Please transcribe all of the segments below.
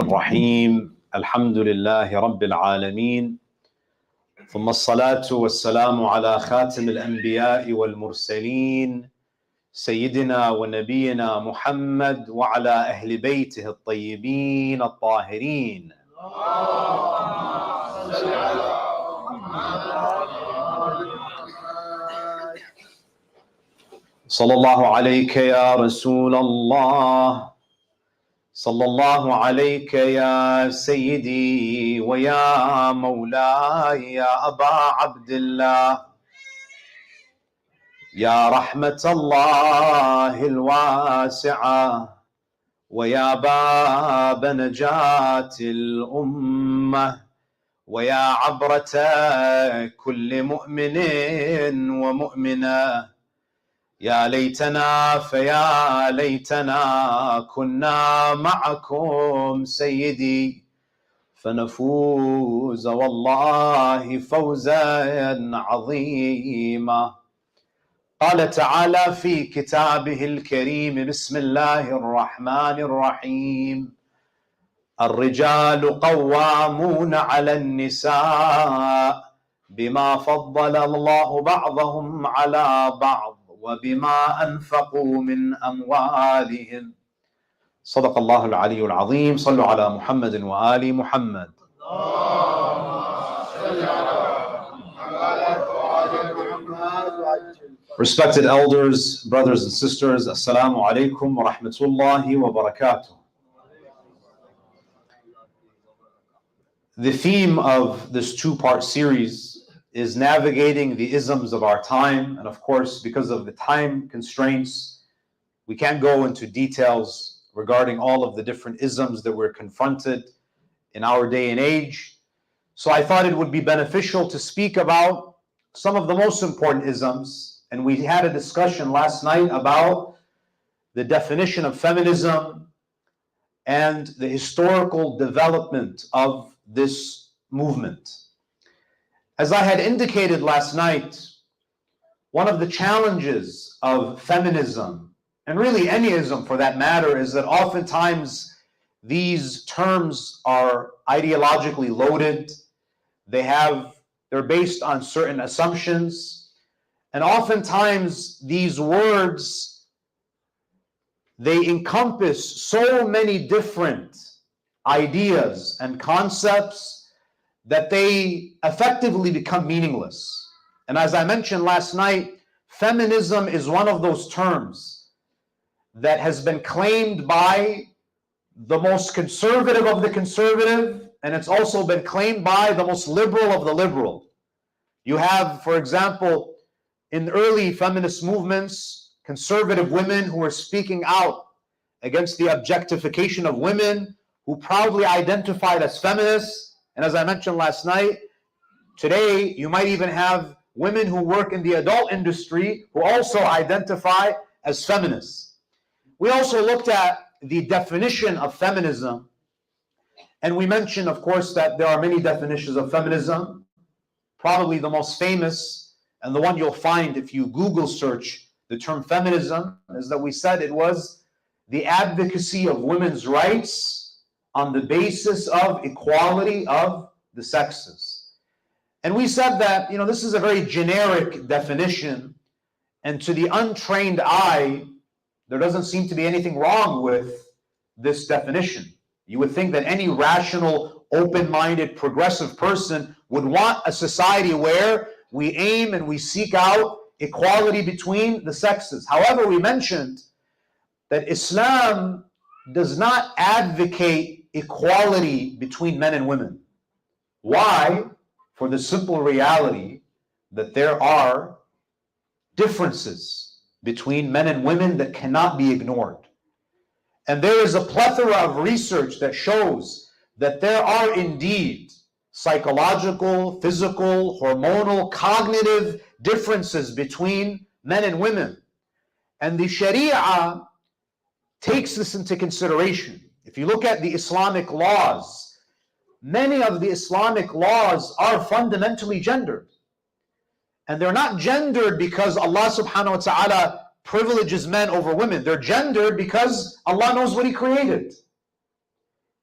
الرحيم الحمد لله رب العالمين ثم الصلاة والسلام على خاتم الأنبياء والمرسلين سيدنا ونبينا محمد وعلى أهل بيته الطيبين الطاهرين. صلى الله عليك يا رسول الله، صلى الله عليك يا سيدي ويا مولاي يا أبا عبد الله، يا رحمة الله الواسعة ويا باب نجاة الأمة ويا عبرة كل مؤمن ومؤمنة. يا ليتنا فيا ليتنا كنا معكم سيدي فنفوز والله فوزا عظيما. قال تعالى في كتابه الكريم: بسم الله الرحمن الرحيم: الرجال قوامون على النساء بما فضل الله بعضهم على بعض وبما أنفقوا من أموالهم. صدق الله العلي العظيم. صلوا على محمد وآل محمد. Respected elders, brothers and sisters, Assalamu alaikum wa rahmatullahi wa barakatuh. The theme of this two-part series is navigating the isms of our time. And of course, because of the time constraints, we can't go into details regarding all of the different isms that we're confronted in our day and age. So I thought it would be beneficial to speak about some of the most important isms. And we had a discussion last night about the definition of feminism and the historical development of this movement. As I had indicated last night, one of the challenges of feminism, and really any ism for that matter, is that oftentimes these terms are ideologically loaded. They're based on certain assumptions, and oftentimes these words, they encompass so many different ideas and concepts that they effectively become meaningless. And as I mentioned last night, feminism is one of those terms that has been claimed by the most conservative of the conservative, and it's also been claimed by the most liberal of the liberal. You have, for example, in early feminist movements, conservative women who were speaking out against the objectification of women, who proudly identified as feminists. And as I mentioned last night, today you might even have women who work in the adult industry who also identify as feminists. We also looked at the definition of feminism, and we mentioned, of course, that there are many definitions of feminism. Probably the most famous, and the one you'll find if you Google search the term feminism, is that we said it was the advocacy of women's rights on the basis of equality of the sexes. And we said that, this is a very generic definition, and to the untrained eye, there doesn't seem to be anything wrong with this definition. You would think that any rational, open-minded, progressive person would want a society where we aim and we seek out equality between the sexes. However, we mentioned that Islam does not advocate equality between men and women. Why? For the simple reality that there are differences between men and women that cannot be ignored. And there is a plethora of research that shows that there are indeed psychological, physical, hormonal, cognitive differences between men and women. And the Sharia takes this into consideration. If you look at the Islamic laws, many of the Islamic laws are fundamentally gendered. And they're not gendered because Allah subhanahu wa ta'ala privileges men over women. They're gendered because Allah knows what He created.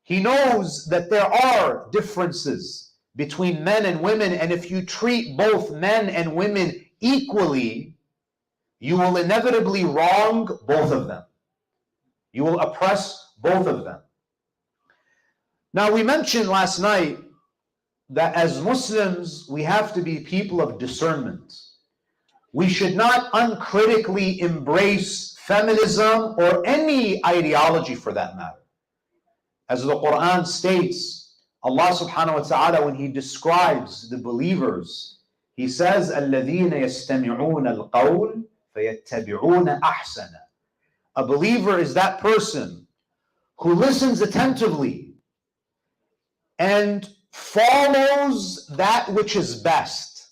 He knows that there are differences between men and women, and if you treat both men and women equally, you will inevitably wrong both of them. You will oppress both of them. Now, we mentioned last night that as Muslims, we have to be people of discernment. We should not uncritically embrace feminism or any ideology for that matter. As the Quran states, Allah subhanahu wa ta'ala, when He describes the believers, He says, الَّذِينَ يَسْتَمِعُونَ الْقَوْلِ فَيَتَّبِعُونَ أَحْسَنَ. A believer is that person who listens attentively and follows that which is best.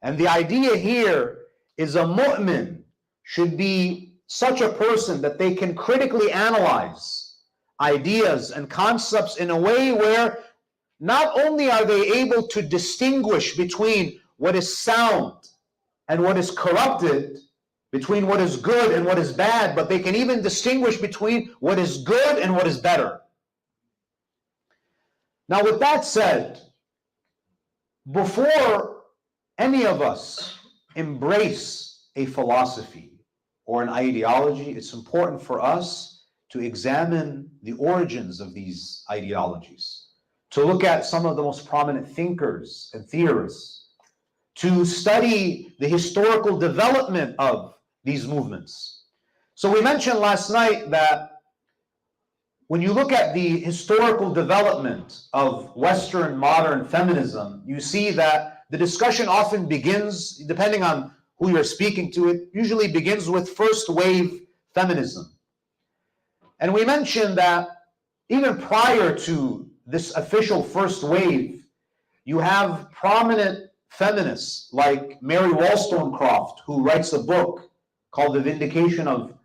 And the idea here is a mu'min should be such a person that they can critically analyze ideas and concepts in a way where not only are they able to distinguish between what is sound and what is corrupted, between what is good and what is bad, but they can even distinguish between what is good and what is better. Now, with that said, before any of us embrace a philosophy or an ideology, it's important for us to examine the origins of these ideologies, to look at some of the most prominent thinkers and theorists, to study the historical development of these movements. So we mentioned last night that when you look at the historical development of Western modern feminism, you see that the discussion often begins, depending on who you're speaking to, it usually begins with first wave feminism. And we mentioned that even prior to this official first wave, you have prominent feminists like Mary Wollstonecraft, who writes a book called The Vindication of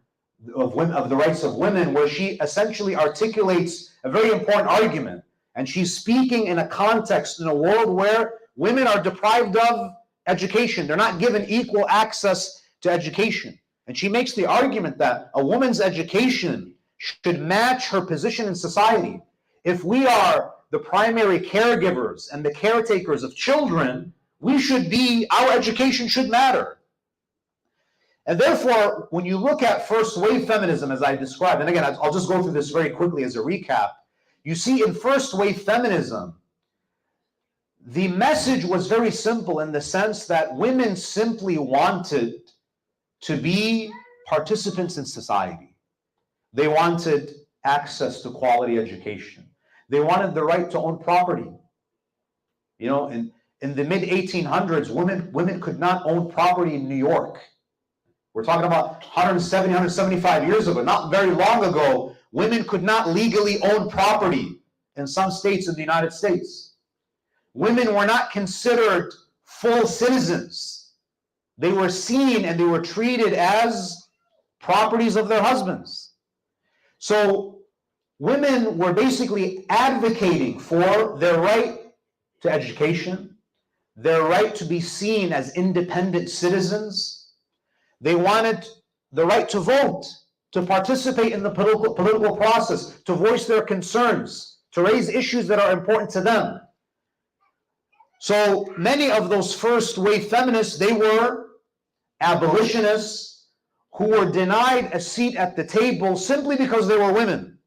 the Rights of Women, where she essentially articulates a very important argument. And she's speaking in a context, in a world where women are deprived of education. They're not given equal access to education. And she makes the argument that a woman's education should match her position in society. If we are the primary caregivers and the caretakers of children, our education should matter. And therefore, when you look at first wave feminism, as I described, and again, I'll just go through this very quickly as a recap, you see in first wave feminism, the message was very simple in the sense that women simply wanted to be participants in society. They wanted access to quality education. They wanted the right to own property. You know, in the mid-1800s, women could not own property in New York. We're talking about 170, 175 years ago. Not very long ago, women could not legally own property in some states in the United States. Women were not considered full citizens. They were seen and they were treated as properties of their husbands. So women were basically advocating for their right to education, their right to be seen as independent citizens. They wanted the right to vote, to participate in the political process, to voice their concerns, to raise issues that are important to them. So many of those first wave feminists, they were abolitionists who were denied a seat at the table simply because they were women.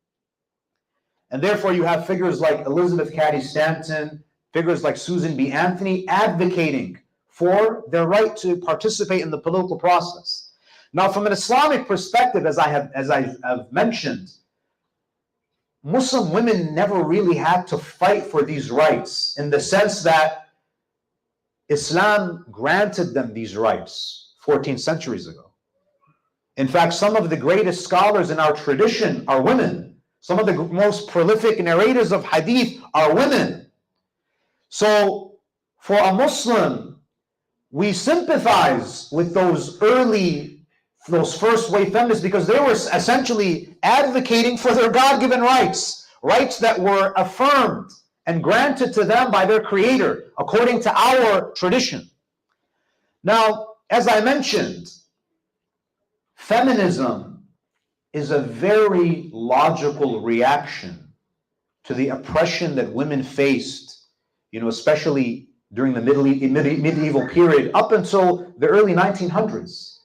And therefore you have figures like Elizabeth Cady Stanton, figures like Susan B. Anthony advocating for their right to participate in the political process. Now, from an Islamic perspective, as I have mentioned, Muslim women never really had to fight for these rights in the sense that Islam granted them these rights 14 centuries ago. In fact, some of the greatest scholars in our tradition are women. Some of the most prolific narrators of hadith are women. So, for a Muslim, we sympathize with those first wave feminists because they were essentially advocating for their God-given rights, rights that were affirmed and granted to them by their creator, according to our tradition. Now, as I mentioned, feminism is a very logical reaction to the oppression that women faced, especially during the medieval period up until the early 1900s.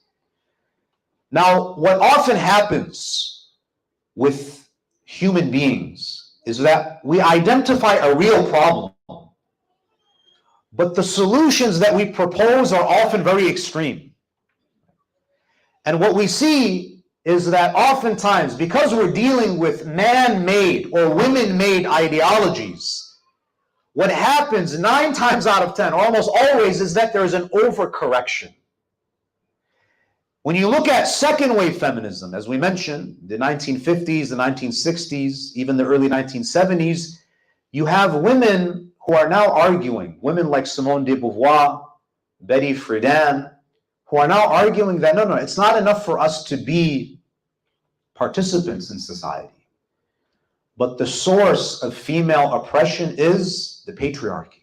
Now, what often happens with human beings is that we identify a real problem, but the solutions that we propose are often very extreme. And what we see is that oftentimes, because we're dealing with man-made or women-made ideologies, what happens 9 times out of 10, almost always, is that there is an overcorrection. When you look at second wave feminism, as we mentioned, the 1950s, the 1960s, even the early 1970s, you have women who are now arguing, women like Simone de Beauvoir, Betty Friedan, who are now arguing that no, it's not enough for us to be participants in society. But the source of female oppression is the patriarchy.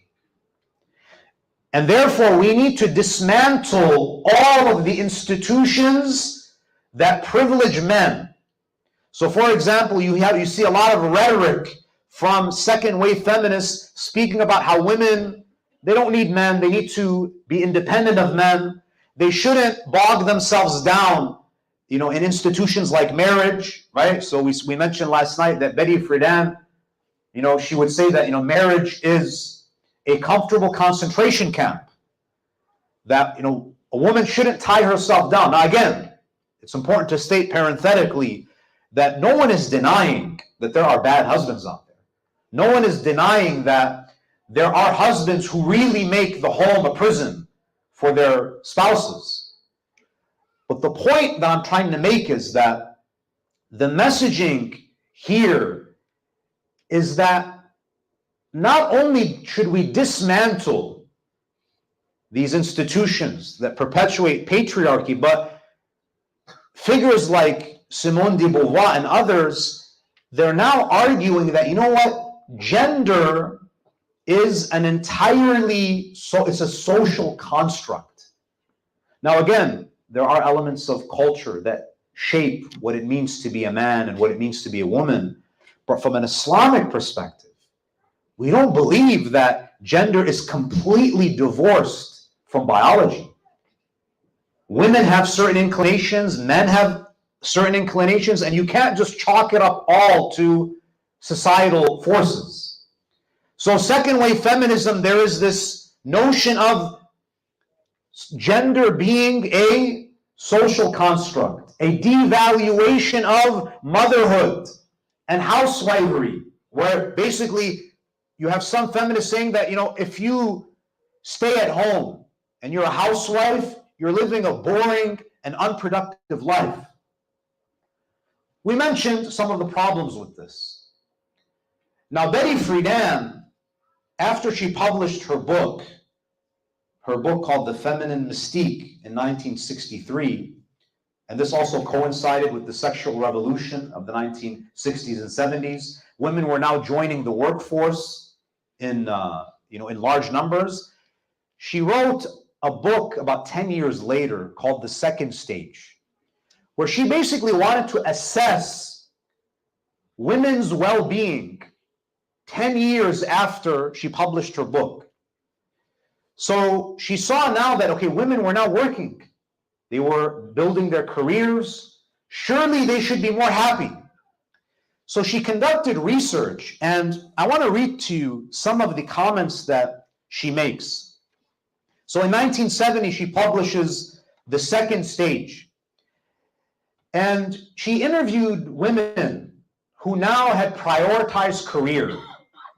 And therefore, we need to dismantle all of the institutions that privilege men. So, for example, you see a lot of rhetoric from second wave feminists speaking about how women, they don't need men, they need to be independent of men. They shouldn't bog themselves down, in institutions like marriage, right? So we mentioned last night that Betty Friedan, she would say that, marriage is a comfortable concentration camp, that, a woman shouldn't tie herself down. Now, again, it's important to state parenthetically that no one is denying that there are bad husbands out there. No one is denying that there are husbands who really make the home a prison for their spouses. But the point that I'm trying to make is that the messaging here is that not only should we dismantle these institutions that perpetuate patriarchy, but figures like Simone de Beauvoir and others, they're now arguing that, gender is an entirely, it's a social construct. Now, again, there are elements of culture that shape what it means to be a man and what it means to be a woman. But from an Islamic perspective, we don't believe that gender is completely divorced from biology. Women have certain inclinations, men have certain inclinations, and you can't just chalk it up all to societal forces. So second wave feminism, there is this notion of gender being a social construct, a devaluation of motherhood and housewifery, where basically you have some feminists saying that, if you stay at home and you're a housewife, you're living a boring and unproductive life. We mentioned some of the problems with this. Now, Betty Friedan, after she published her book called The Feminine Mystique in 1963, and this also coincided with the sexual revolution of the 1960s and 70s. Women were now joining the workforce in large numbers. She wrote a book about 10 years later called The Second Stage, where she basically wanted to assess women's well-being 10 years after she published her book. So she saw now that, okay, women were now working. They were building their careers. Surely they should be more happy. So she conducted research, and I want to read to you some of the comments that she makes. So in 1970, she publishes The Second Stage. And she interviewed women who now had prioritized career.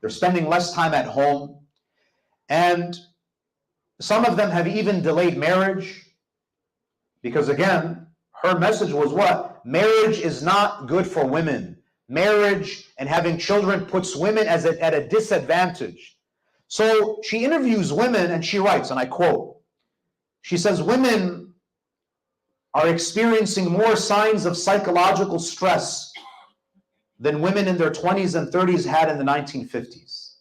They're spending less time at home. And some of them have even delayed marriage. Because again, her message was what? Marriage is not good for women. Marriage and having children puts women at a disadvantage. So she interviews women and she writes, and I quote, she says, women are experiencing more signs of psychological stress than women in their 20s and 30s had in the 1950s.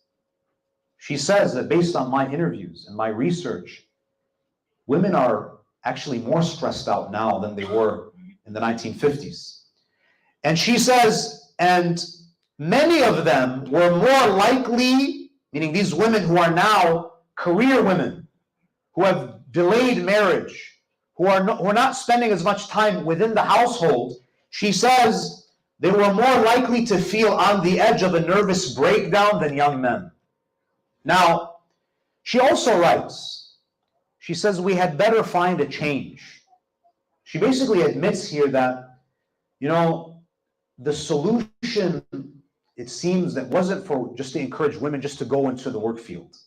She says that based on my interviews and my research, women are actually more stressed out now than they were in the 1950s. And she says, and many of them were more likely, meaning these women who are now career women, who have delayed marriage, who are not spending as much time within the household, she says they were more likely to feel on the edge of a nervous breakdown than young men. Now, she also writes, she says we had better find a change. She basically admits here that, the solution, it seems, that wasn't for just to encourage women just to go into the work field.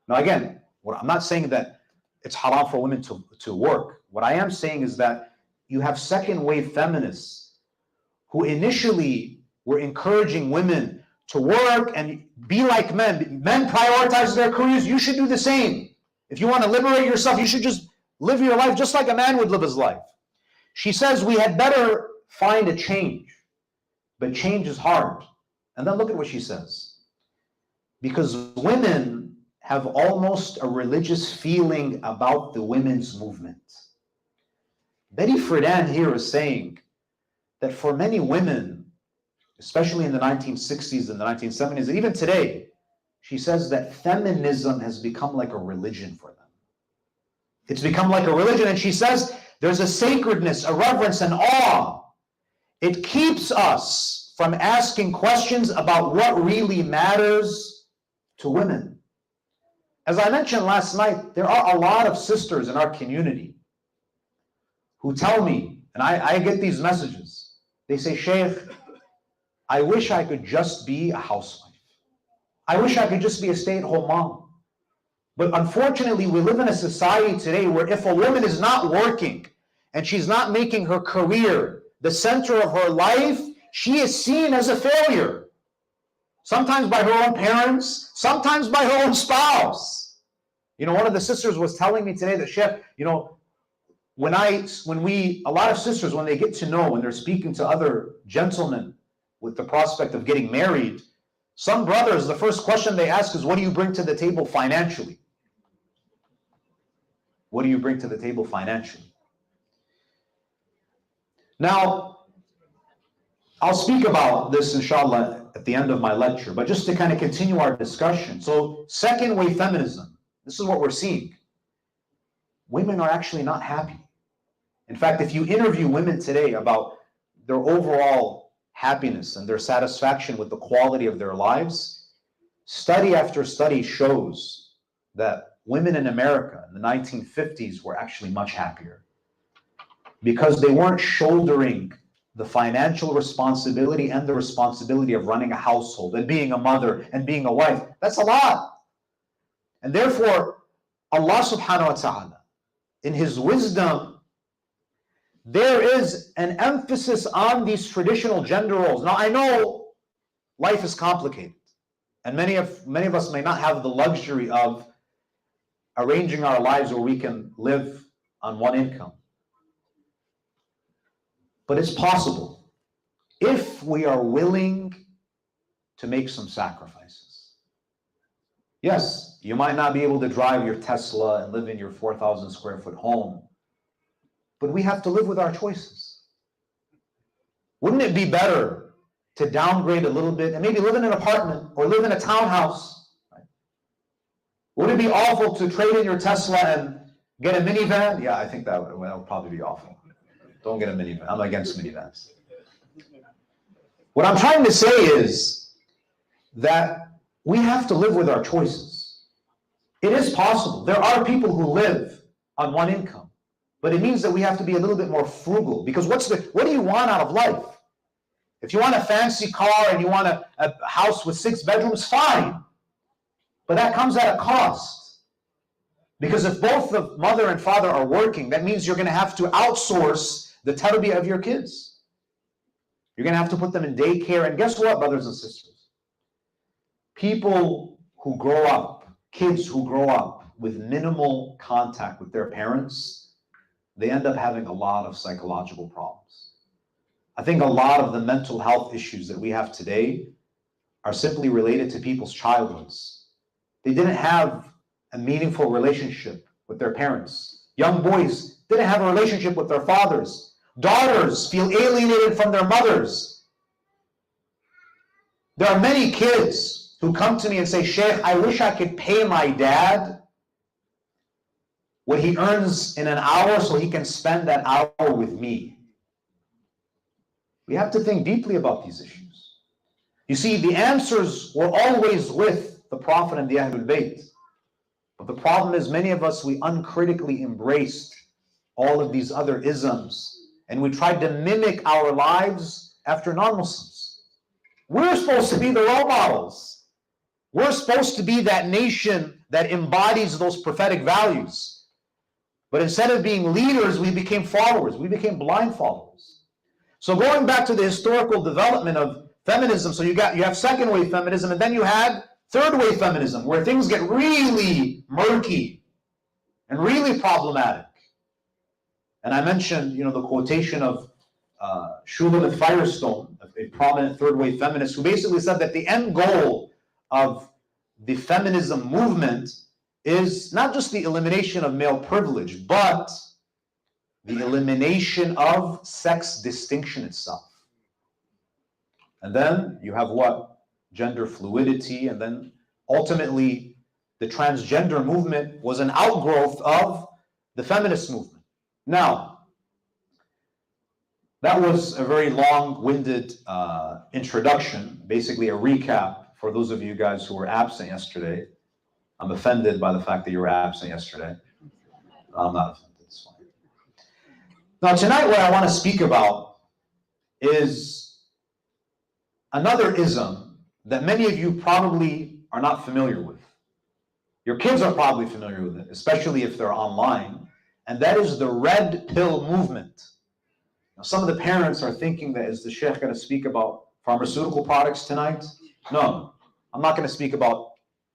Now again, I'm not saying that it's haram for women to work. What I am saying is that you have second wave feminists who initially were encouraging women to work and be like men. Men prioritize their careers. You should do the same. If you want to liberate yourself, you should just live your life just like a man would live his life. She says we had better find a change, but change is hard. And then look at what she says. Because women have almost a religious feeling about the women's movement. Betty Friedan here is saying that for many women, especially in the 1960s and the 1970s, and even today, she says that feminism has become like a religion for them. It's become like a religion, and she says there's a sacredness, a reverence, and awe. It keeps us from asking questions about what really matters to women. As I mentioned last night, there are a lot of sisters in our community who tell me, and I get these messages, they say, Shaykh, I wish I could just be a housewife. I wish I could just be a stay-at-home mom. But unfortunately, we live in a society today where if a woman is not working and she's not making her career the center of her life, she is seen as a failure. Sometimes by her own parents, sometimes by her own spouse. One of the sisters was telling me today that, Sheikh, a lot of sisters, when they get to know, when they're speaking to other gentlemen with the prospect of getting married, some brothers, the first question they ask is, what do you bring to the table financially? What do you bring to the table financially? Now, I'll speak about this, inshallah, at the end of my lecture, but just to kind of continue our discussion. So, second wave feminism, this is what we're seeing. Women are actually not happy. In fact, if you interview women today about their overall happiness and their satisfaction with the quality of their lives, study after study shows that women in America in the 1950s were actually much happier because they weren't shouldering the financial responsibility and the responsibility of running a household and being a mother and being a wife. That's a lot. And therefore, Allah subhanahu wa ta'ala, in His wisdom, there is an emphasis on these traditional gender roles. Now, I know life is complicated, and many of us may not have the luxury of arranging our lives where we can live on one income. But it's possible if we are willing to make some sacrifices. Yes, you might not be able to drive your Tesla and live in your 4,000 square foot home, but we have to live with our choices. Wouldn't it be better to downgrade a little bit and maybe live in an apartment or live in a townhouse? Right? Would it be awful to trade in your Tesla and get a minivan? Yeah, I think that would probably be awful. Don't get a minivan. I'm against minivans. What I'm trying to say is that we have to live with our choices. It is possible. There are people who live on one income, but it means that we have to be a little bit more frugal, because what do you want out of life? If you want a fancy car and you want a house with 6 bedrooms, fine. But that comes at a cost. Because if both the mother and father are working, that means you're going to have to outsource the tarbiyah of your kids. You're going to have to put them in daycare. And guess what, brothers and sisters? People who grow up, kids who grow up with minimal contact with their parents, they end up having a lot of psychological problems. I think a lot of the mental health issues that we have today are simply related to people's childhoods. They didn't have a meaningful relationship with their parents. Young boys didn't have a relationship with their fathers. Daughters feel alienated from their mothers. There are many kids who come to me and say, Shaykh, I wish I could pay my dad what he earns in an hour so he can spend that hour with me. We have to think deeply about these issues. You see, the answers were always with the Prophet and the Ahlul Bayt. But the problem is, many of us, we uncritically embraced all of these other isms, and we tried to mimic our lives after non-Muslims. We're supposed to be the role models. We're supposed to be that nation that embodies those prophetic values. But instead of being leaders, we became followers. We became blind followers. So going back to the historical development of feminism, so you have second wave feminism, and then you had third wave feminism, where things get really murky and really problematic. And I mentioned, the quotation of Shulamit Firestone, a prominent third wave feminist, who basically said that the end goal of the feminism movement is not just the elimination of male privilege, but the elimination of sex distinction itself. And then you have what? Gender fluidity, and then ultimately the transgender movement was an outgrowth of the feminist movement. Now, that was a very long-winded introduction, basically a recap for those of you guys who were absent yesterday. I'm offended by the fact that you were absent yesterday. I'm not offended, it's fine. Now tonight what I want to speak about is another ism that many of you probably are not familiar with. Your kids are probably familiar with it, especially if they're online, and that is the red pill movement. Now, some of the parents are thinking that, is the Sheikh going to speak about pharmaceutical products tonight? No, I'm not going to speak about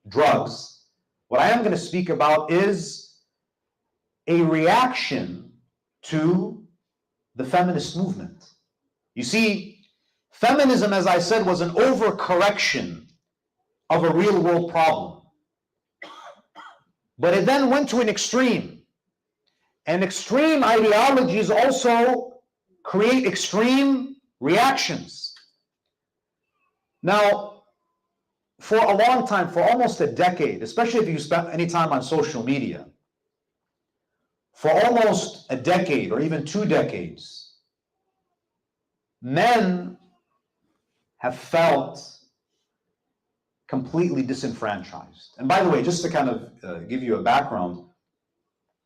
drugs. What I am going to speak about is a reaction to the feminist movement. You see, feminism, as I said, was an overcorrection of a real world problem. But it then went to an extreme. And extreme ideologies also create extreme reactions. Now, for a long time, for almost a decade, especially if you spent any time on social media, for almost a decade or even 2 decades, men have felt completely disenfranchised. And by the way, just to kind of give you a background,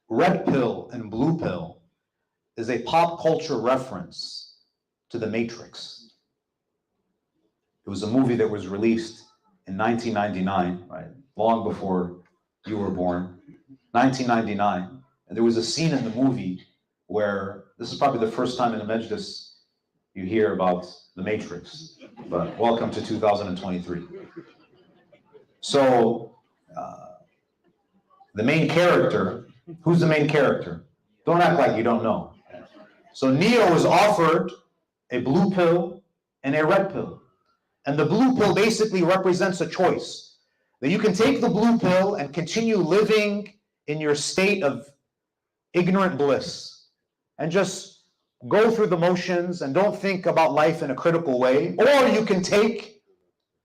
red pill and blue pill is a pop culture reference to The Matrix. It was a movie that was released in 1999, right? Long before you were born, 1999. And there was a scene in the movie where, this is probably the first time in the Majlis you hear about The Matrix, but welcome to 2023. So, the main character, who's the main character? Don't act like you don't know. So Neo is offered a blue pill and a red pill. And the blue pill basically represents a choice. That you can take the blue pill and continue living in your state of ignorant bliss and just go through the motions and don't think about life in a critical way. Or you can take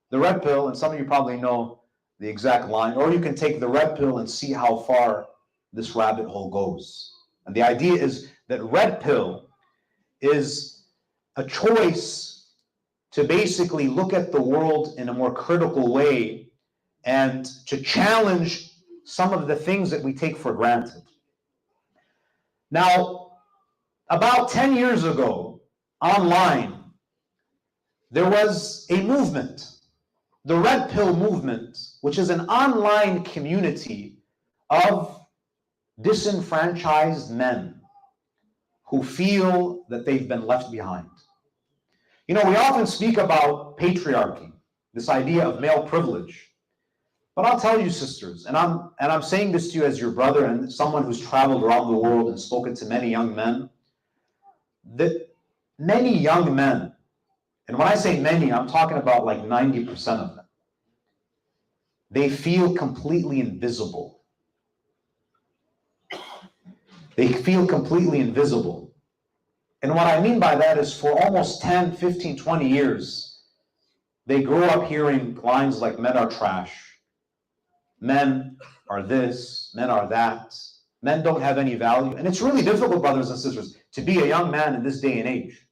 the red pill, and some of you probably know the exact line, or you can take the red pill and see how far this rabbit hole goes. And the idea is that red pill is a choice to basically look at the world in a more critical way and to challenge some of the things that we take for granted. Now, about 10 years ago, online, there was a movement, the Red Pill movement, which is an online community of disenfranchised men who feel that they've been left behind. We often speak about patriarchy, this idea of male privilege. But I'll tell you, sisters, and I'm saying this to you as your brother and someone who's traveled around the world and spoken to many young men, that many young men, and when I say many, I'm talking about like 90% of them, they feel completely invisible. They feel completely invisible. And what I mean by that is for almost 10, 15, 20 years, they grew up hearing lines like men are trash, men are this, men are that, men don't have any value. And it's really difficult, brothers and sisters, to be a young man in this day and age.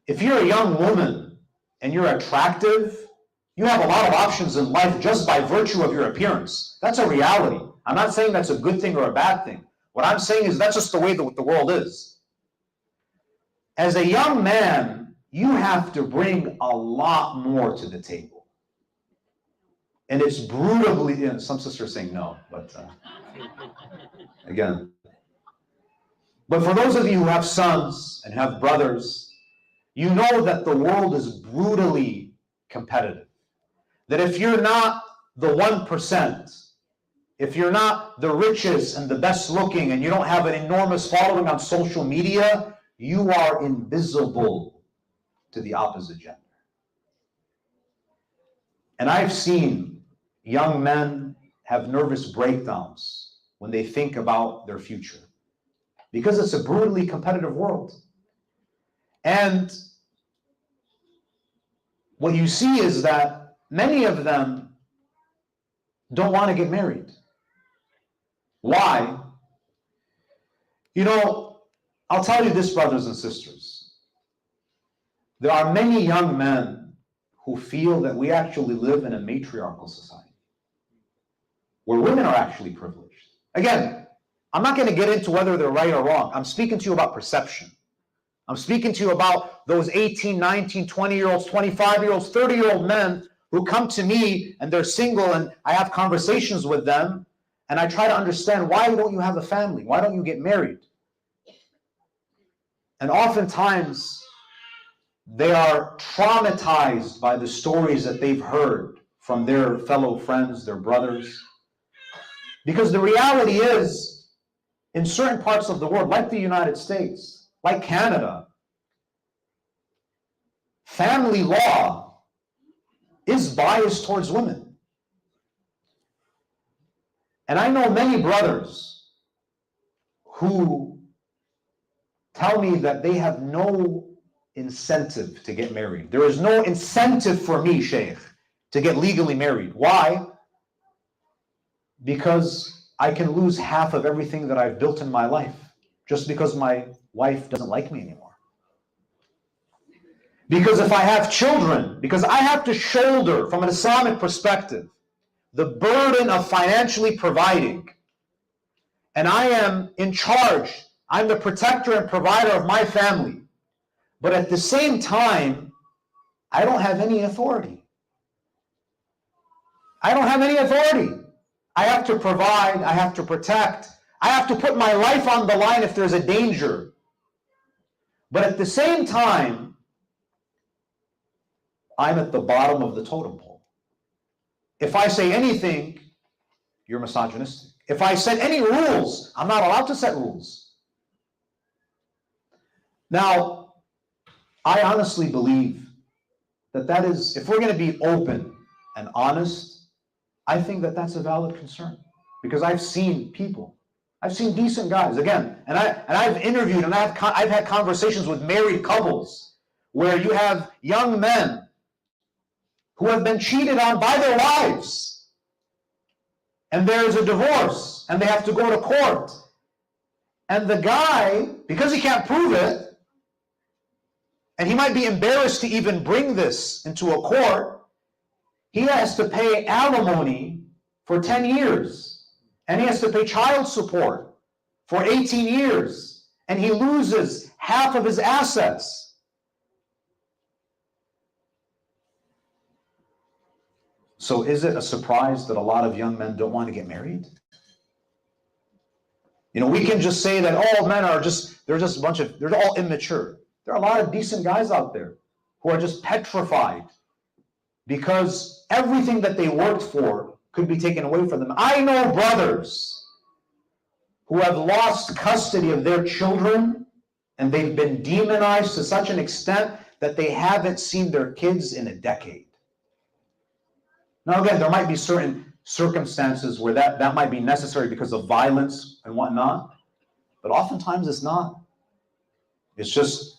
If you're a young woman and you're attractive, you have a lot of options in life just by virtue of your appearance. That's a reality. I'm not saying that's a good thing or a bad thing. What I'm saying is that's just the way the world is. As a young man, you have to bring a lot more to the table. And it's brutally, you know, some sisters are saying no, but again. But for those of you who have sons and have brothers, you know that the world is brutally competitive. That if you're not the 1%, if you're not the richest and the best looking, and you don't have an enormous following on social media, you are invisible to the opposite gender. And I've seen young men have nervous breakdowns when they think about their future, because it's a brutally competitive world. And what you see is that many of them don't want to get married. Why? You know, I'll tell you this, brothers and sisters. There are many young men who feel that we actually live in a matriarchal society, where women are actually privileged. Again, I'm not going to get into whether they're right or wrong. I'm speaking to you about perception. I'm speaking to you about those 18, 19, 20-year-olds, 25-year-olds, 30-year-old men who come to me and they're single, and I have conversations with them and I try to understand, why don't you have a family? Why don't you get married? And oftentimes they are traumatized by the stories that they've heard from their fellow friends, their brothers. Because the reality is, in certain parts of the world, like the United States, like Canada, family law is biased towards women. And I know many brothers who tell me that they have no incentive to get married. There is no incentive for me, Shaykh, to get legally married. Why? Because I can lose half of everything that I've built in my life just because my wife doesn't like me anymore. Because if I have children, because I have to shoulder, from an Islamic perspective, the burden of financially providing, and I am in charge, I'm the protector and provider of my family, but at the same time, I don't have any authority. I don't have any authority. I have to provide, I have to protect, I have to put my life on the line if there's a danger. But at the same time, I'm at the bottom of the totem pole. If I say anything, you're misogynistic. If I set any rules, I'm not allowed to set rules. Now, I honestly believe that is, if we're going to be open and honest, I think that that's a valid concern. Because I've seen people, I've seen decent guys, again, and I've interviewed and I've had conversations with married couples where you have young men who have been cheated on by their wives, and there's a divorce, and they have to go to court. And the guy, because he can't prove it, and he might be embarrassed to even bring this into a court, he has to pay alimony for 10 years, and he has to pay child support for 18 years, and he loses half of his assets. So is it a surprise that a lot of young men don't want to get married? You know, we can just say that all men are they're just a bunch of, they're all immature. There are a lot of decent guys out there who are just petrified because everything that they worked for could be taken away from them. I know brothers who have lost custody of their children, and they've been demonized to such an extent that they haven't seen their kids in a decade. Now, again, there might be certain circumstances where that might be necessary because of violence and whatnot, but oftentimes it's not. It's just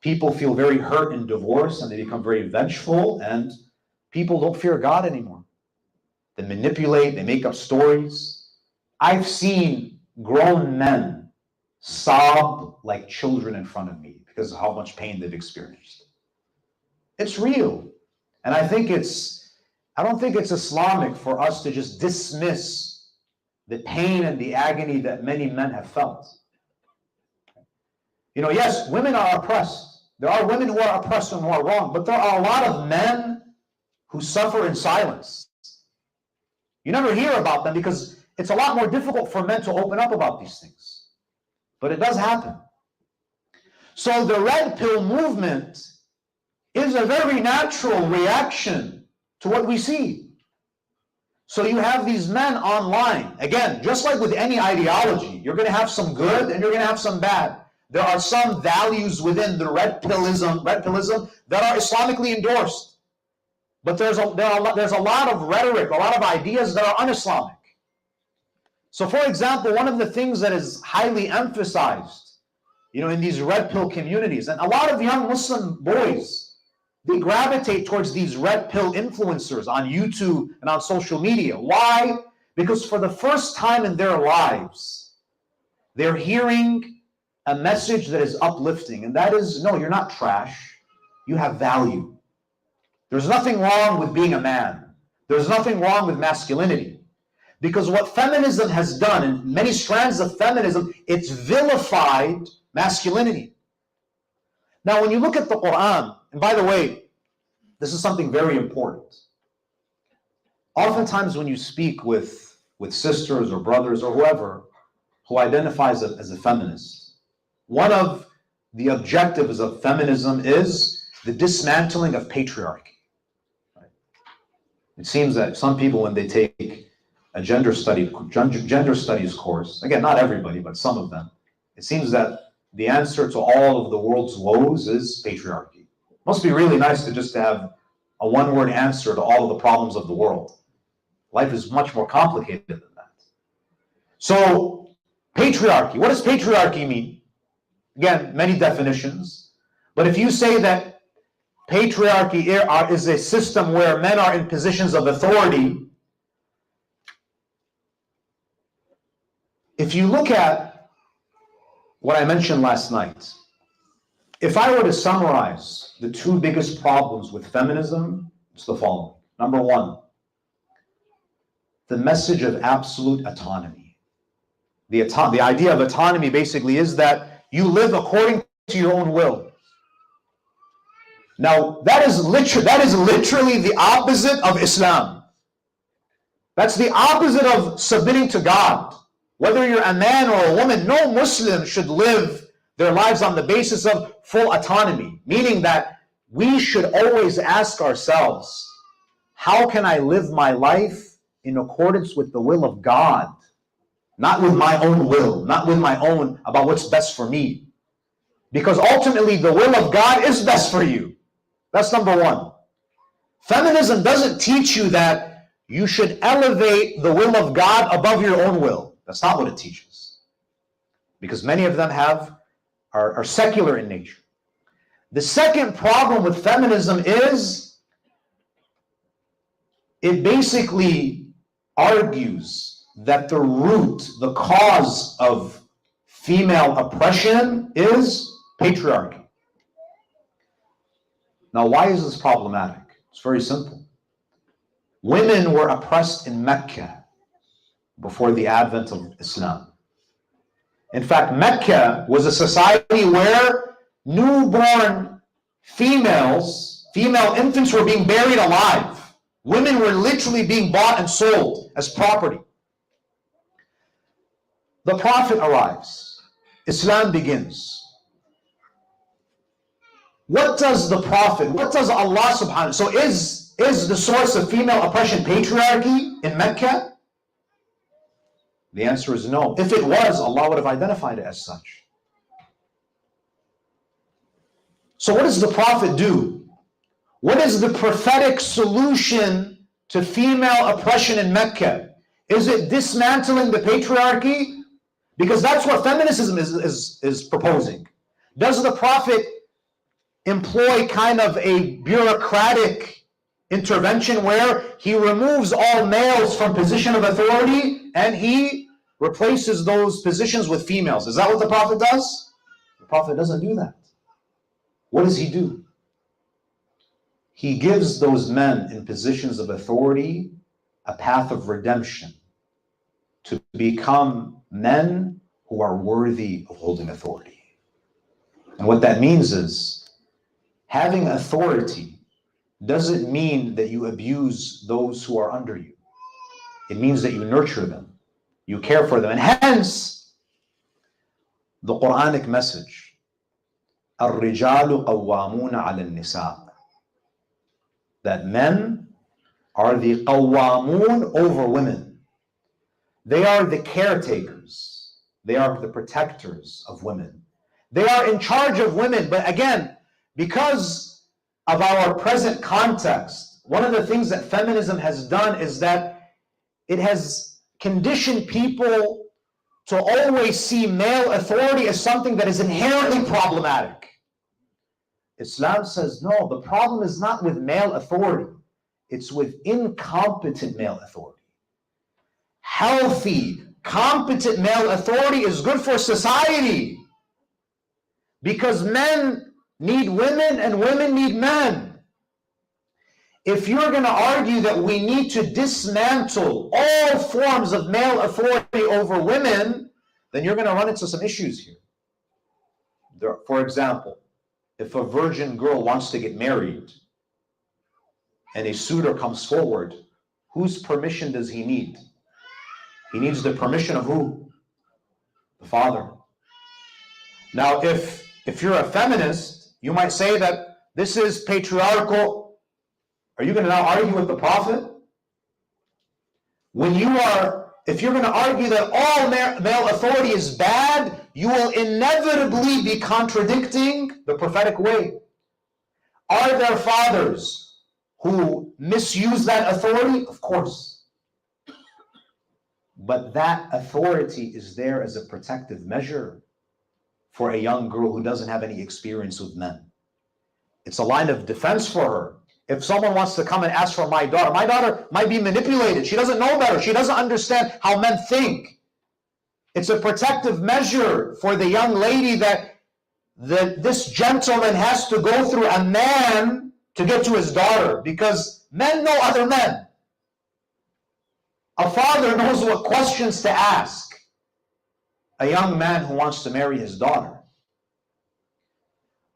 People feel very hurt in divorce and they become very vengeful, and people don't fear God anymore. They manipulate, they make up stories. I've seen grown men sob like children in front of me because of how much pain they've experienced. It's real. And I don't think it's Islamic for us to just dismiss the pain and the agony that many men have felt. Yes, women are oppressed. There are women who are oppressed and who are wrong, but there are a lot of men who suffer in silence. You never hear about them because it's a lot more difficult for men to open up about these things. But it does happen. So the red pill movement is a very natural reaction to what we see. So you have these men online. Again, just like with any ideology, you're going to have some good and you're going to have some bad. There are some values within the red pillism that are Islamically endorsed. But there's a lot of rhetoric, a lot of ideas that are un-Islamic. So for example, one of the things that is highly emphasized, in these red pill communities, and a lot of young Muslim boys, they gravitate towards these red pill influencers on YouTube and on social media. Why? Because for the first time in their lives, they're hearing a message that is uplifting, and that is, no, you're not trash. You have value. There's nothing wrong with being a man. There's nothing wrong with masculinity. Because what feminism has done, and many strands of feminism, it's vilified masculinity. Now, when you look at the Quran, and by the way, this is something very important. Oftentimes when you speak with sisters or brothers or whoever who identifies as a feminist, one of the objectives of feminism is the dismantling of patriarchy. Right? It seems that some people, when they take a gender studies course, again, not everybody, but some of them, it seems that the answer to all of the world's woes is patriarchy. It must be really nice to just have a one-word answer to all of the problems of the world. Life is much more complicated than that. So, patriarchy. What does patriarchy mean? Again, many definitions. But if you say that patriarchy is a system where men are in positions of authority, if you look at what I mentioned last night, if I were to summarize the two biggest problems with feminism, it's the following. Number one, the message of absolute autonomy. The idea of autonomy basically is that you live according to your own will. Now, that is literally the opposite of Islam. That's the opposite of submitting to God. Whether you're a man or a woman, no Muslim should live their lives on the basis of full autonomy, meaning that we should always ask ourselves, how can I live my life in accordance with the will of God? Not with my own will, not with my own about what's best for me. Because ultimately the will of God is best for you. That's number one. Feminism doesn't teach you that you should elevate the will of God above your own will. That's not what it teaches. Because many of them are secular in nature. The second problem with feminism is it basically argues that the root, the cause of female oppression is patriarchy. Now, why is this problematic? It's very simple. Women were oppressed in Mecca before the advent of Islam. In fact, Mecca was a society where newborn female infants were being buried alive. Women were literally being bought and sold as property. The Prophet arrives. Islam begins. What does Allah subhanahu, so is the source of female oppression patriarchy in Mecca? The answer is no. If it was, Allah would have identified it as such. So what does the Prophet do? What is the prophetic solution to female oppression in Mecca? Is it dismantling the patriarchy? Because that's what feminism is proposing. Does the Prophet employ kind of a bureaucratic intervention where he removes all males from position of authority and he replaces those positions with females. Is that what the Prophet does? The Prophet doesn't do that. What does he do? He gives those men in positions of authority a path of redemption to become men who are worthy of holding authority. And what that means is, having authority doesn't mean that you abuse those who are under you. It means that you nurture them, you care for them. And hence, the Quranic message, الرِّجَالُ قَوَّامُونَ عَلَى النِّسَاءِ, that men are the qawwamun over women. They are the caretakers. They are the protectors of women. They are in charge of women. But again, because of our present context, one of the things that feminism has done is that it has conditioned people to always see male authority as something that is inherently problematic. Islam says, no, the problem is not with male authority. It's with incompetent male authority. Healthy, competent male authority is good for society, because men need women and women need men. If you're going to argue that we need to dismantle all forms of male authority over women, then you're going to run into some issues here. For example, if a virgin girl wants to get married and a suitor comes forward, whose permission does he need? He needs the permission of who? The father. Now, if you're a feminist, you might say that this is patriarchal. Are you going to now argue with the Prophet? If you're going to argue that all male authority is bad, you will inevitably be contradicting the prophetic way. Are there fathers who misuse that authority? Of course. But that authority is there as a protective measure for a young girl who doesn't have any experience with men. It's a line of defense for her. If someone wants to come and ask for my daughter might be manipulated. She doesn't know better. She doesn't understand how men think. It's a protective measure for the young lady that this gentleman has to go through a man to get to his daughter, because men know other men. A father knows what questions to ask a young man who wants to marry his daughter.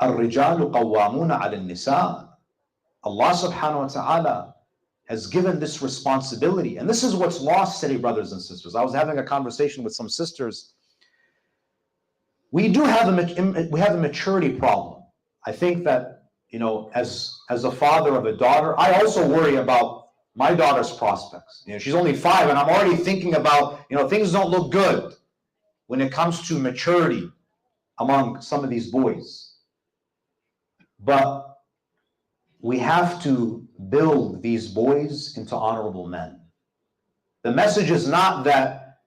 الرِّجَالُ قَوَّامُونَ عَلَى النِّسَاءِ. Allah subhanahu wa ta'ala has given this responsibility. And this is what's lost today, brothers and sisters. I was having a conversation with some sisters. We have a maturity problem. I think that, as a father of a daughter, I also worry about my daughter's prospects. She's only 5 and I'm already thinking about, things don't look good when it comes to maturity among some of these boys. But we have to build these boys into honorable men. The message is not that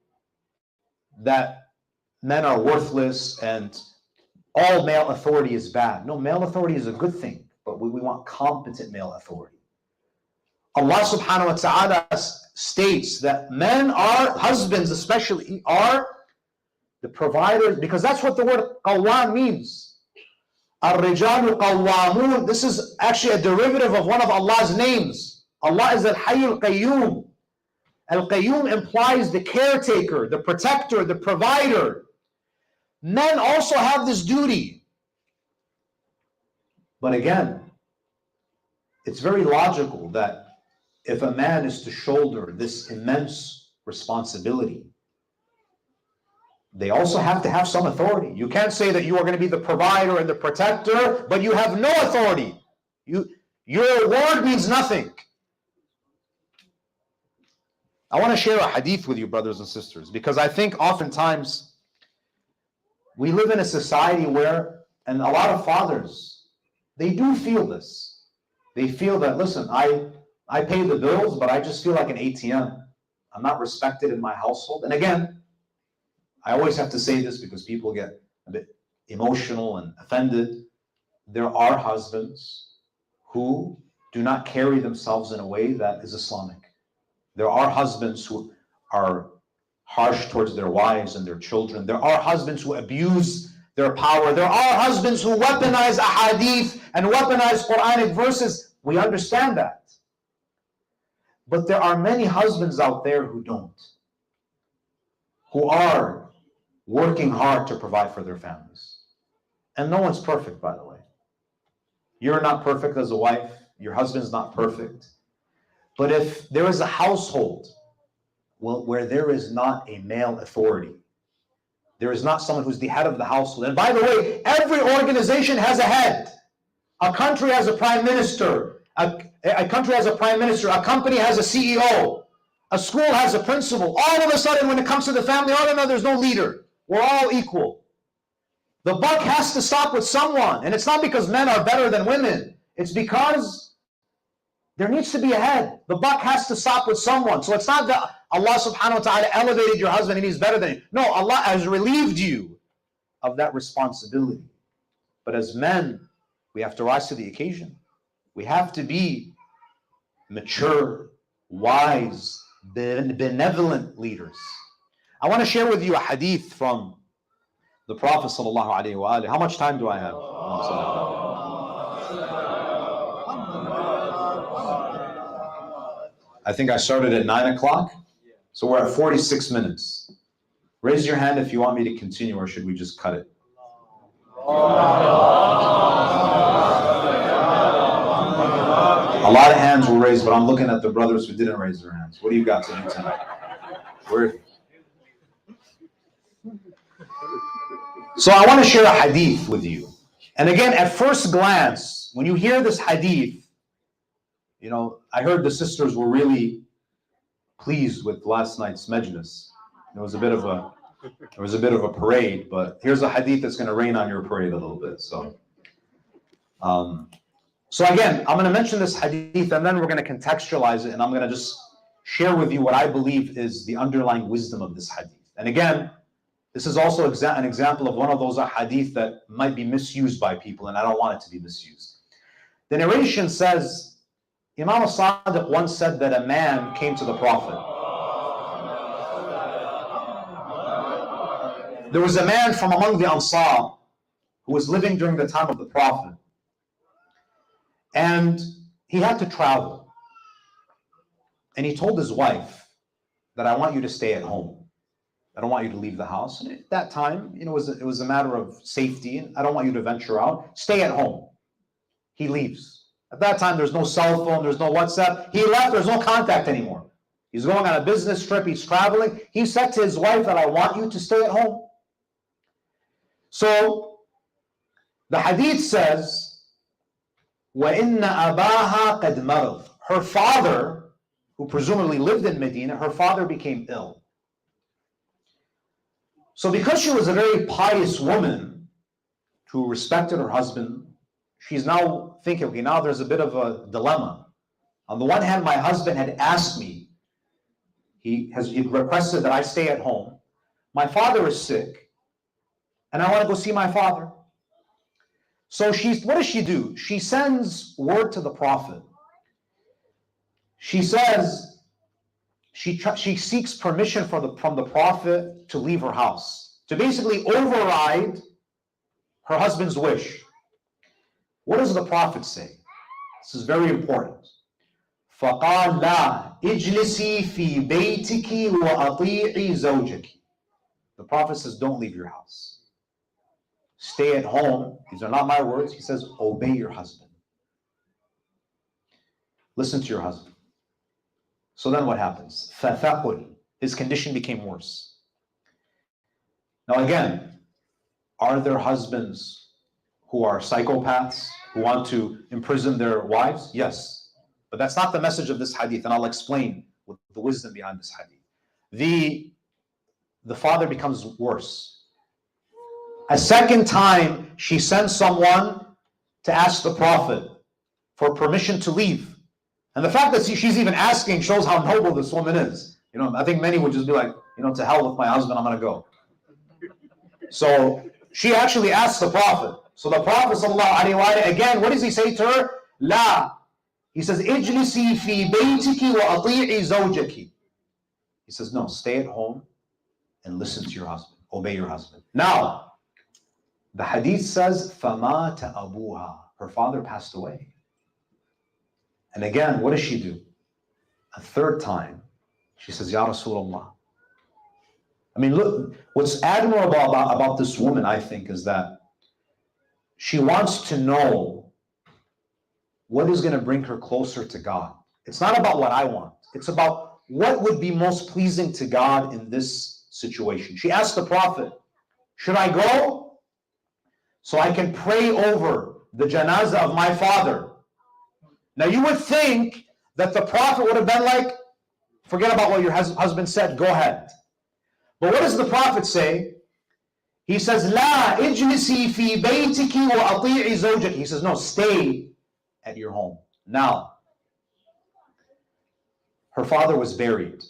men are worthless and all male authority is bad. No, male authority is a good thing, but we want competent male authority. Allah subhanahu wa ta'ala states that men are, husbands especially, are the providers, because that's what the word qawwam means. الرِّجَالُ قَوَّامُونَ. This is actually a derivative of one of Allah's names. Allah is al-Hayy al-Qayyum. Al-Qayyum implies the caretaker, the protector, the provider. Men also have this duty. But again, it's very logical that if a man is to shoulder this immense responsibility, they also have to have some authority. You can't say that you are going to be the provider and the protector, but you have no authority. Your word means nothing. I want to share a hadith with you, brothers and sisters, because I think oftentimes we live in a society where, and a lot of fathers, they do feel this. They feel that, listen, I pay the bills, but I just feel like an ATM. I'm not respected in my household. And again, I always have to say this because people get a bit emotional and offended. there are husbands who do not carry themselves in a way that is Islamic. There are husbands who are harsh towards their wives and their children. There are husbands who abuse their power. There are husbands who weaponize ahadith and weaponize Quranic verses. We understand that. But there are many husbands out there who don't, who are working hard to provide for their families. And no one's perfect, by the way. You're not perfect as a wife. Your husband's not perfect. But if there is a household where there is not a male authority, there is not someone who's the head of the household. And by the way, every organization has a head. A country has a prime minister. A country has a prime minister. A company has a CEO. A school has a principal. All of a sudden, when it comes to the family, oh no, there's no leader. We're all equal. The buck has to stop with someone. And it's not because men are better than women. It's because there needs to be a head. The buck has to stop with someone. So it's not that Allah subhanahu wa ta'ala elevated your husband and he's better than you. No, Allah has relieved you of that responsibility. But as men, we have to rise to the occasion. We have to be mature, wise, benevolent leaders. I want to share with you a hadith from the Prophet sallallahu alaihi wasallam. How much time do I have? I think I started at 9 o'clock, so we're at 46 minutes. Raise your hand if you want me to continue, or should we just cut it? A lot of hands were raised, but I'm looking at the brothers who didn't raise their hands. What do you got to do tonight? So I want to share a hadith with you. And again, at first glance, when you hear this hadith, you know, I heard the sisters were really pleased with last night's majlis. It was a bit of a parade, but here's a hadith that's going to rain on your parade a little bit. So again, I'm going to mention this hadith and then we're going to contextualize it, and I'm going to just share with you what I believe is the underlying wisdom of this hadith. And again, this is also an example of one of those hadith that might be misused by people, and I don't want it to be misused. The narration says, Imām Sadiq once said that a man came to the Prophet. There was a man from among the Ansar who was living during the time of the Prophet. And he had to travel. And he told his wife that I want you to stay at home. I don't want you to leave the house. And at that time, you know, it was a matter of safety. And I don't want you to venture out. Stay at home. He leaves. At that time, there's no cell phone. There's no WhatsApp. He left. There's no contact anymore. He's going on a business trip. He's traveling. He said to his wife that I want you to stay at home. So the hadith says, وَإِنَّ أَبَاهَا قَدْ مَرَض. Her father, who presumably lived in Medina, her father became ill. So because she was a very pious woman who respected her husband, she's now thinking, okay, now there's a bit of a dilemma. On the one hand, my husband had asked me, he requested that I stay at home. My father is sick, and I want to go see my father. So what does she do? She sends word to the Prophet. She says, she seeks permission from the Prophet to leave her house, to basically override her husband's wish. What does the Prophet say? This is very important. فَقَالَ لَا اجْلِسِي فِي بَيْتِكِ وَأَطِيعِي زَوْجَكِ. The Prophet says, don't leave your house. Stay at home. These are not my words. He says, obey your husband. Listen to your husband. So then what happens? فَثَقُلْ. His condition became worse. Now again, are there husbands who are psychopaths, who want to imprison their wives? Yes. But that's not the message of this hadith, and I'll explain the wisdom behind this hadith. The father becomes worse. A second time, she sends someone to ask the Prophet for permission to leave. And the fact that she's even asking shows how noble this woman is. You know, I think many would just be like, you know, to hell with my husband, I'm going to go. So she actually asked the Prophet. So the Prophet ﷺ, again, what does he say to her? La. He says, اجلسي في بيتك وأطيعي زوجك. He says, no, stay at home and listen to your husband. Obey your husband. Now, the hadith says, فَمَاتَ أَبُوهَا. Her father passed away. And again, what does she do? A third time, she says, Ya Rasulullah. I mean, look, what's admirable about this woman, I think, is that she wants to know what is going to bring her closer to God. It's not about what I want. It's about what would be most pleasing to God in this situation. She asked the Prophet, should I go so I can pray over the janazah of my father? Now you would think that the Prophet would have been like, forget about what your husband said, go ahead. But what does the Prophet say? He says, La ijlisi fi baytiki wa ati'i zawjaki. He says, no, stay at your home. Now, her father was buried.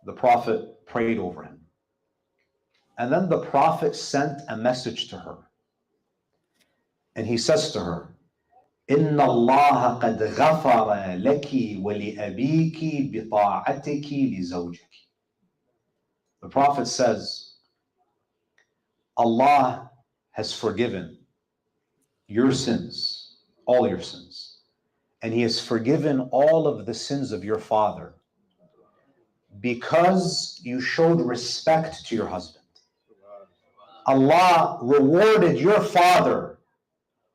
The Prophet prayed over him. And then the Prophet sent a message to her. And he says to her, إن الله قد غفر لك ولأبيك بطاعتك لزوجك. The Prophet says, Allah has forgiven your sins, all your sins, and He has forgiven all of the sins of your father because you showed respect to your husband. Allah rewarded your father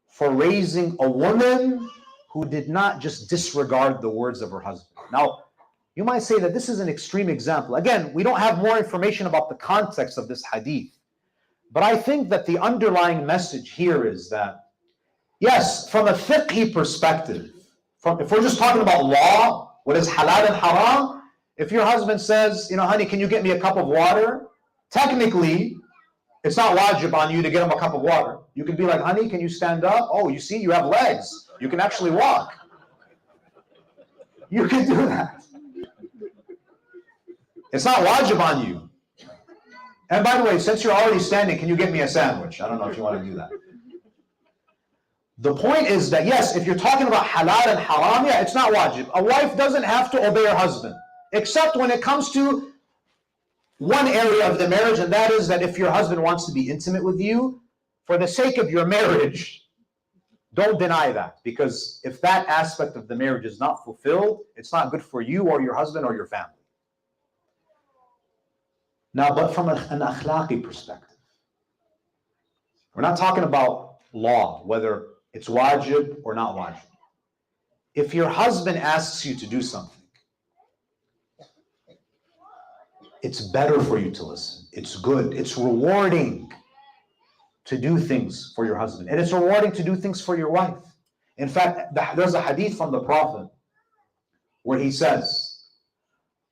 for raising a woman who did not just disregard the words of her husband. Now, you might say that this is an extreme example. Again, we don't have more information about the context of this hadith. But I think that the underlying message here is that, yes, from a fiqhi perspective, if we're just talking about law, what is halal and haram, if your husband says, honey, can you get me a cup of water? Technically, it's not wajib on you to get him a cup of water. You can be like, honey, can you stand up? Oh, you see, you have legs. You can actually walk. You can do that. It's not wajib on you. And by the way, since you're already standing, can you get me a sandwich? I don't know if you want to do that. The point is that, yes, if you're talking about halal and haram, yeah, it's not wajib. A wife doesn't have to obey her husband, except when it comes to one area of the marriage, and that is that if your husband wants to be intimate with you, for the sake of your marriage, don't deny that. Because if that aspect of the marriage is not fulfilled, it's not good for you or your husband or your family. Now, but from an akhlaqi perspective, we're not talking about law, whether it's wajib or not wajib. If your husband asks you to do something, it's better for you to listen. It's good. It's rewarding to do things for your husband. And it's rewarding to do things for your wife. In fact, there's a hadith from the Prophet where he says,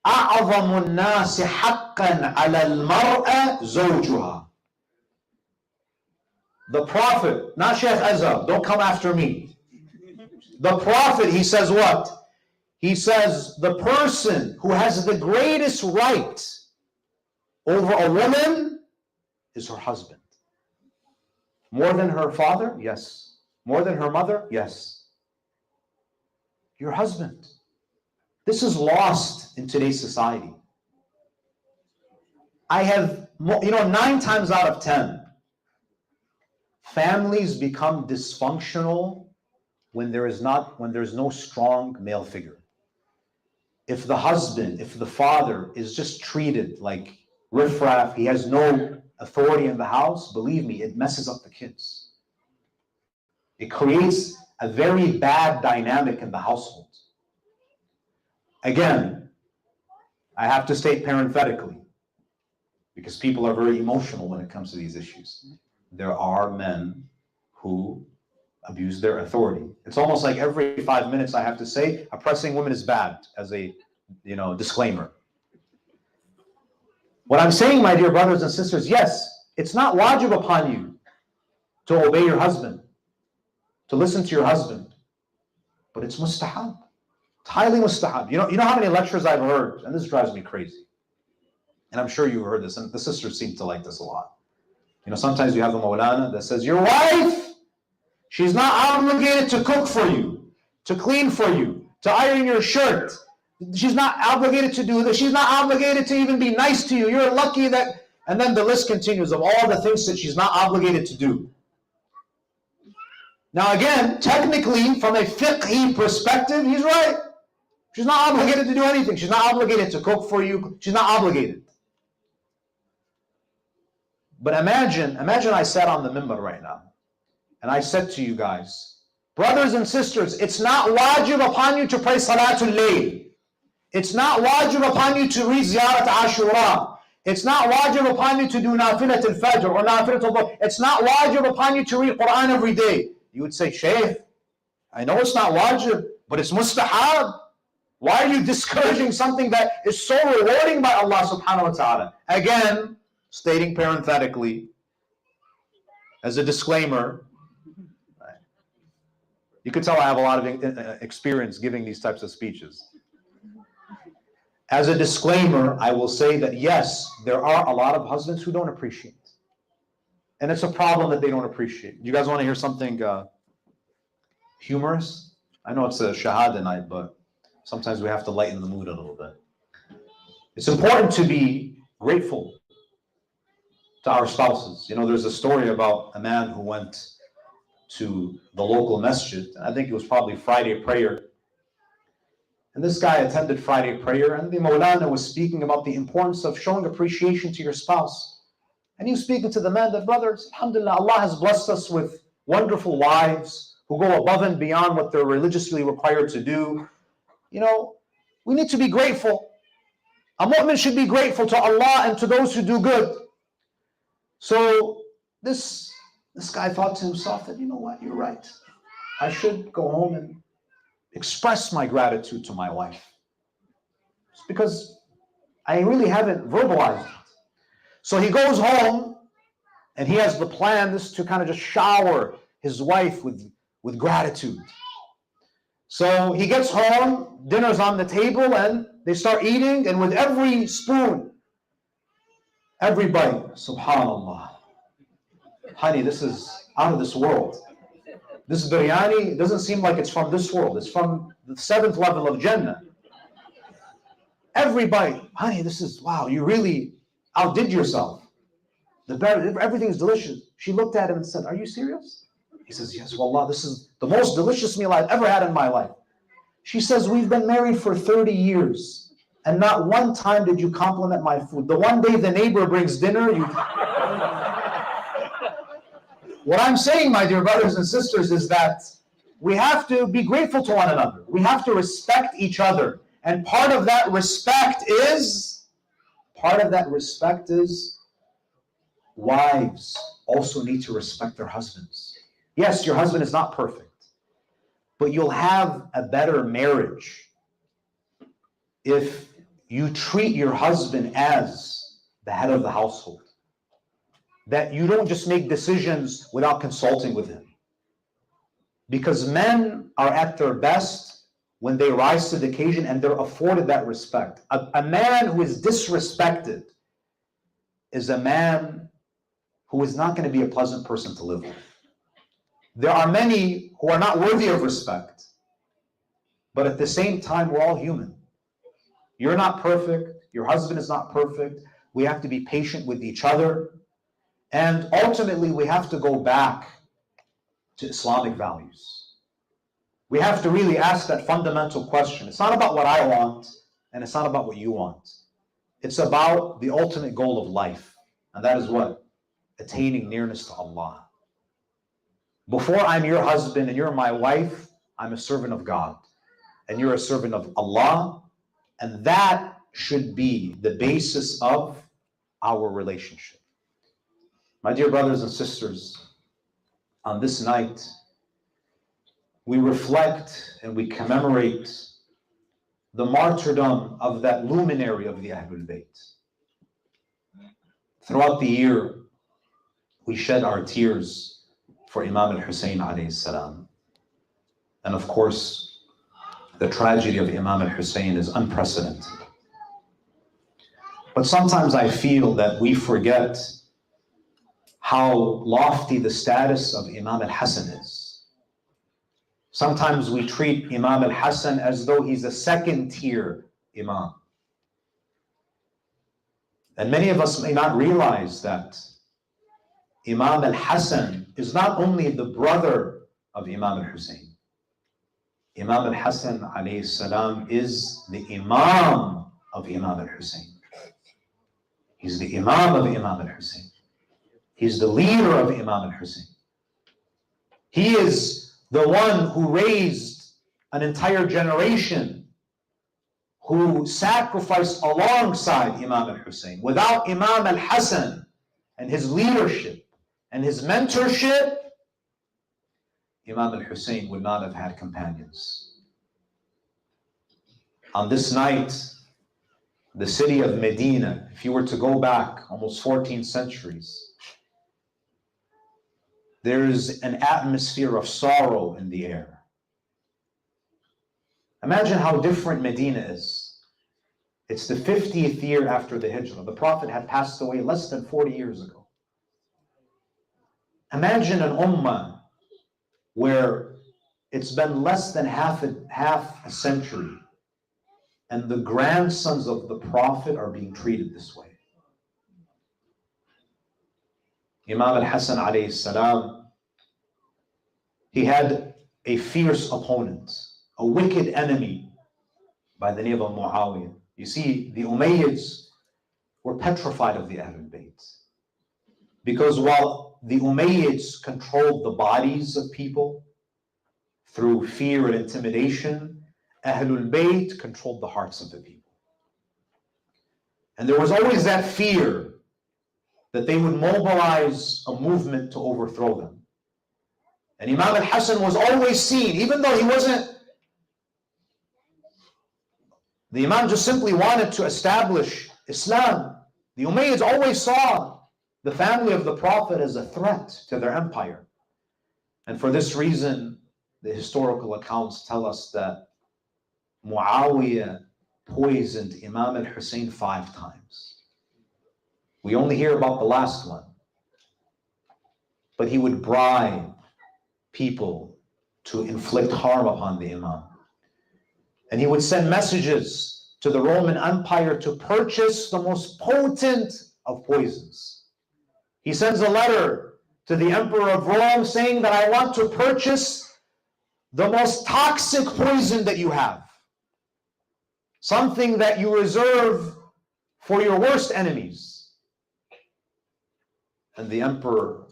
أَعْظَمُ النَّاسِ حَقًّا عَلَى الْمَرْأَةِ زَوْجُهَا. The Prophet, not Shaykh Azhar, don't come after me. The Prophet, he says what? He says the person who has the greatest right over a woman is her husband. More than her father? Yes. More than her mother? Yes. Your husband. This is lost in today's society. I have, 9 times out of 10, families become dysfunctional when there's no strong male figure. If the husband, if the father is just treated like riffraff, he has no authority in the house, believe me, it messes up the kids. It creates a very bad dynamic in the household. Again, I have to state parenthetically, because people are very emotional when it comes to these issues. There are men who abuse their authority. It's almost like every 5 minutes I have to say, oppressing women is bad, as a disclaimer. What I'm saying, my dear brothers and sisters, yes, it's not wajib upon you to obey your husband, to listen to your husband, but it's mustahab. It's highly mustahab. You know how many lectures I've heard, and this drives me crazy, and I'm sure you've heard this, and the sisters seem to like this a lot. You know, sometimes you have a Maulana that says, your wife, she's not obligated to cook for you, to clean for you, to iron your shirt. She's not obligated to do this. She's not obligated to even be nice to you. You're lucky that... And then the list continues of all the things that she's not obligated to do. Now again, technically, from a fiqhi perspective, he's right. She's not obligated to do anything. She's not obligated to cook for you. She's not obligated. But imagine I sat on the minbar right now, and I said to you guys, brothers and sisters, it's not wajib upon you to pray Salatul Layl. It's not wajib upon you to read Ziyarat Ashura. It's not wajib upon you to do Nafilat al-Fajr or Nafilat al-Dhuhr. It's not wajib upon you to read Quran every day. You would say, Shaykh, I know it's not wajib, but it's mustahab. Why are you discouraging something that is so rewarding by Allah subhanahu wa ta'ala? Again, stating parenthetically, as a disclaimer, you could tell I have a lot of experience giving these types of speeches. As a disclaimer, I will say that yes, there are a lot of husbands who don't appreciate. And it's a problem that they don't appreciate. You guys want to hear something humorous? I know it's a Shahada night, but sometimes we have to lighten the mood a little bit. It's important to be grateful to our spouses. You know, there's a story about a man who went to the local masjid. I think it was probably Friday prayer. And this guy attended Friday prayer, and the Maulana was speaking about the importance of showing appreciation to your spouse. And he was speaking to the man that, brothers, alhamdulillah, Allah has blessed us with wonderful wives who go above and beyond what they're religiously required to do. You know, we need to be grateful. A mu'min should be grateful to Allah and to those who do good. So this guy thought to himself that, you know what, you're right. I should go home and express my gratitude to my wife. It's because I really haven't verbalized it. So he goes home and he has the plan this to kind of just shower his wife with gratitude. So he gets home, dinner's on the table, and they start eating, and with every spoon, every bite, subhanallah, honey, this is out of this world. This biryani doesn't seem like it's from this world. It's from the 7th level of Jannah. Every bite, honey, this is, wow, you really outdid yourself. Everything's delicious. She looked at him and said, are you serious? He says, yes, wallah, this is the most delicious meal I've ever had in my life. She says, we've been married for 30 years, and not one time did you compliment my food. The one day the neighbor brings dinner, you... What I'm saying, my dear brothers and sisters, is that we have to be grateful to one another. We have to respect each other. And part of that respect is wives also need to respect their husbands. Yes, your husband is not perfect, but you'll have a better marriage if you treat your husband as the head of the household. That you don't just make decisions without consulting with him. Because men are at their best when they rise to the occasion and they're afforded that respect. A man who is disrespected is a man who is not going to be a pleasant person to live with. There are many who are not worthy of respect, but at the same time, we're all human. You're not perfect. Your husband is not perfect. We have to be patient with each other. And ultimately, we have to go back to Islamic values. We have to really ask that fundamental question. It's not about what I want, and it's not about what you want. It's about the ultimate goal of life. And that is what? Attaining nearness to Allah. Before I'm your husband and you're my wife, I'm a servant of God. And you're a servant of Allah. And that should be the basis of our relationship. My dear brothers and sisters, on this night, we reflect and we commemorate the martyrdom of that luminary of the Ahlul Bayt. Throughout the year, we shed our tears for Imām Ḥasan alayhi salam. And of course, the tragedy of Imām Ḥasan is unprecedented. But sometimes I feel that we forget how lofty the status of Imām Ḥasan is. Sometimes we treat Imām Ḥasan as though he's a second-tier Imam. And many of us may not realize that Imām Ḥasan is not only the brother of Imām Hussein. Imām Ḥasan alayhi salam is the Imam of Imām Hussein. He's the Imam of Imām Hussein. He's the leader of Imam Hussein. He is the one who raised an entire generation, who sacrificed alongside Imam Hussein. Without Imam al-Hasan and his leadership and his mentorship, Imam al-Hussein would not have had companions. On this night, the city of Medina, if you were to go back almost 14 centuries, there is an atmosphere of sorrow in the air. Imagine how different Medina is. It's the 50th year after the Hijrah. The Prophet had passed away less than 40 years ago. Imagine an ummah where it's been less than half a century and the grandsons of the Prophet are being treated this way. Imam al-Hasan alayhi salam, he had a fierce opponent, a wicked enemy by the name of Muawiyah. You see, the Umayyads were petrified of the Ahlul Bayt. Because while the Umayyads controlled the bodies of people through fear and intimidation, Ahlul Bayt controlled the hearts of the people. And there was always that fear that they would mobilize a movement to overthrow them. And Imam al-Hasan was always seen, even though he wasn't, the Imam just simply wanted to establish Islam. The Umayyads always saw the family of the Prophet as a threat to their empire. And for this reason, the historical accounts tell us that Muawiyah poisoned Imam al-Hussein 5 times. We only hear about the last one. But he would bribe people to inflict harm upon the Imam. And he would send messages to the Roman Empire to purchase the most potent of poisons. He sends a letter to the Emperor of Rome saying that I want to purchase the most toxic poison that you have. Something that you reserve for your worst enemies. And the emperor,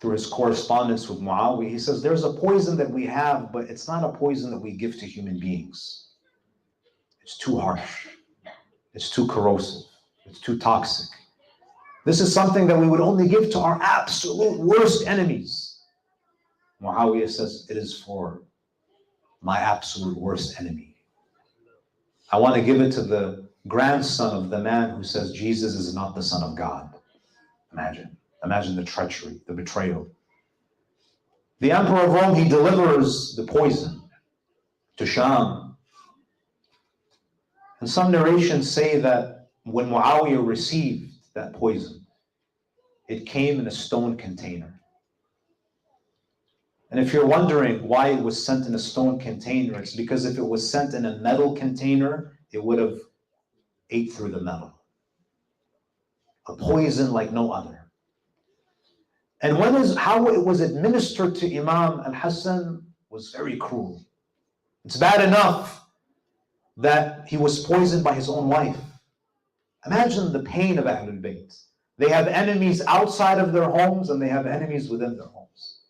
through his correspondence with Muawiyah, he says, there's a poison that we have, but it's not a poison that we give to human beings. It's too harsh. It's too corrosive. It's too toxic. This is something that we would only give to our absolute worst enemies. Muawiyah says, it is for my absolute worst enemy. I want to give it to the grandson of the man who says Jesus is not the Son of God. Imagine the treachery, the betrayal. The Emperor of Rome, he delivers the poison to Sham. And some narrations say that when Muawiyah received that poison, it came in a stone container. And if you're wondering why it was sent in a stone container, it's because if it was sent in a metal container, it would have ate through the metal. A poison like no other. And how it was administered to Imam al-Hasan was very cruel. It's bad enough that he was poisoned by his own wife. Imagine the pain of Ahlul Bayt. They have enemies outside of their homes and they have enemies within their homes.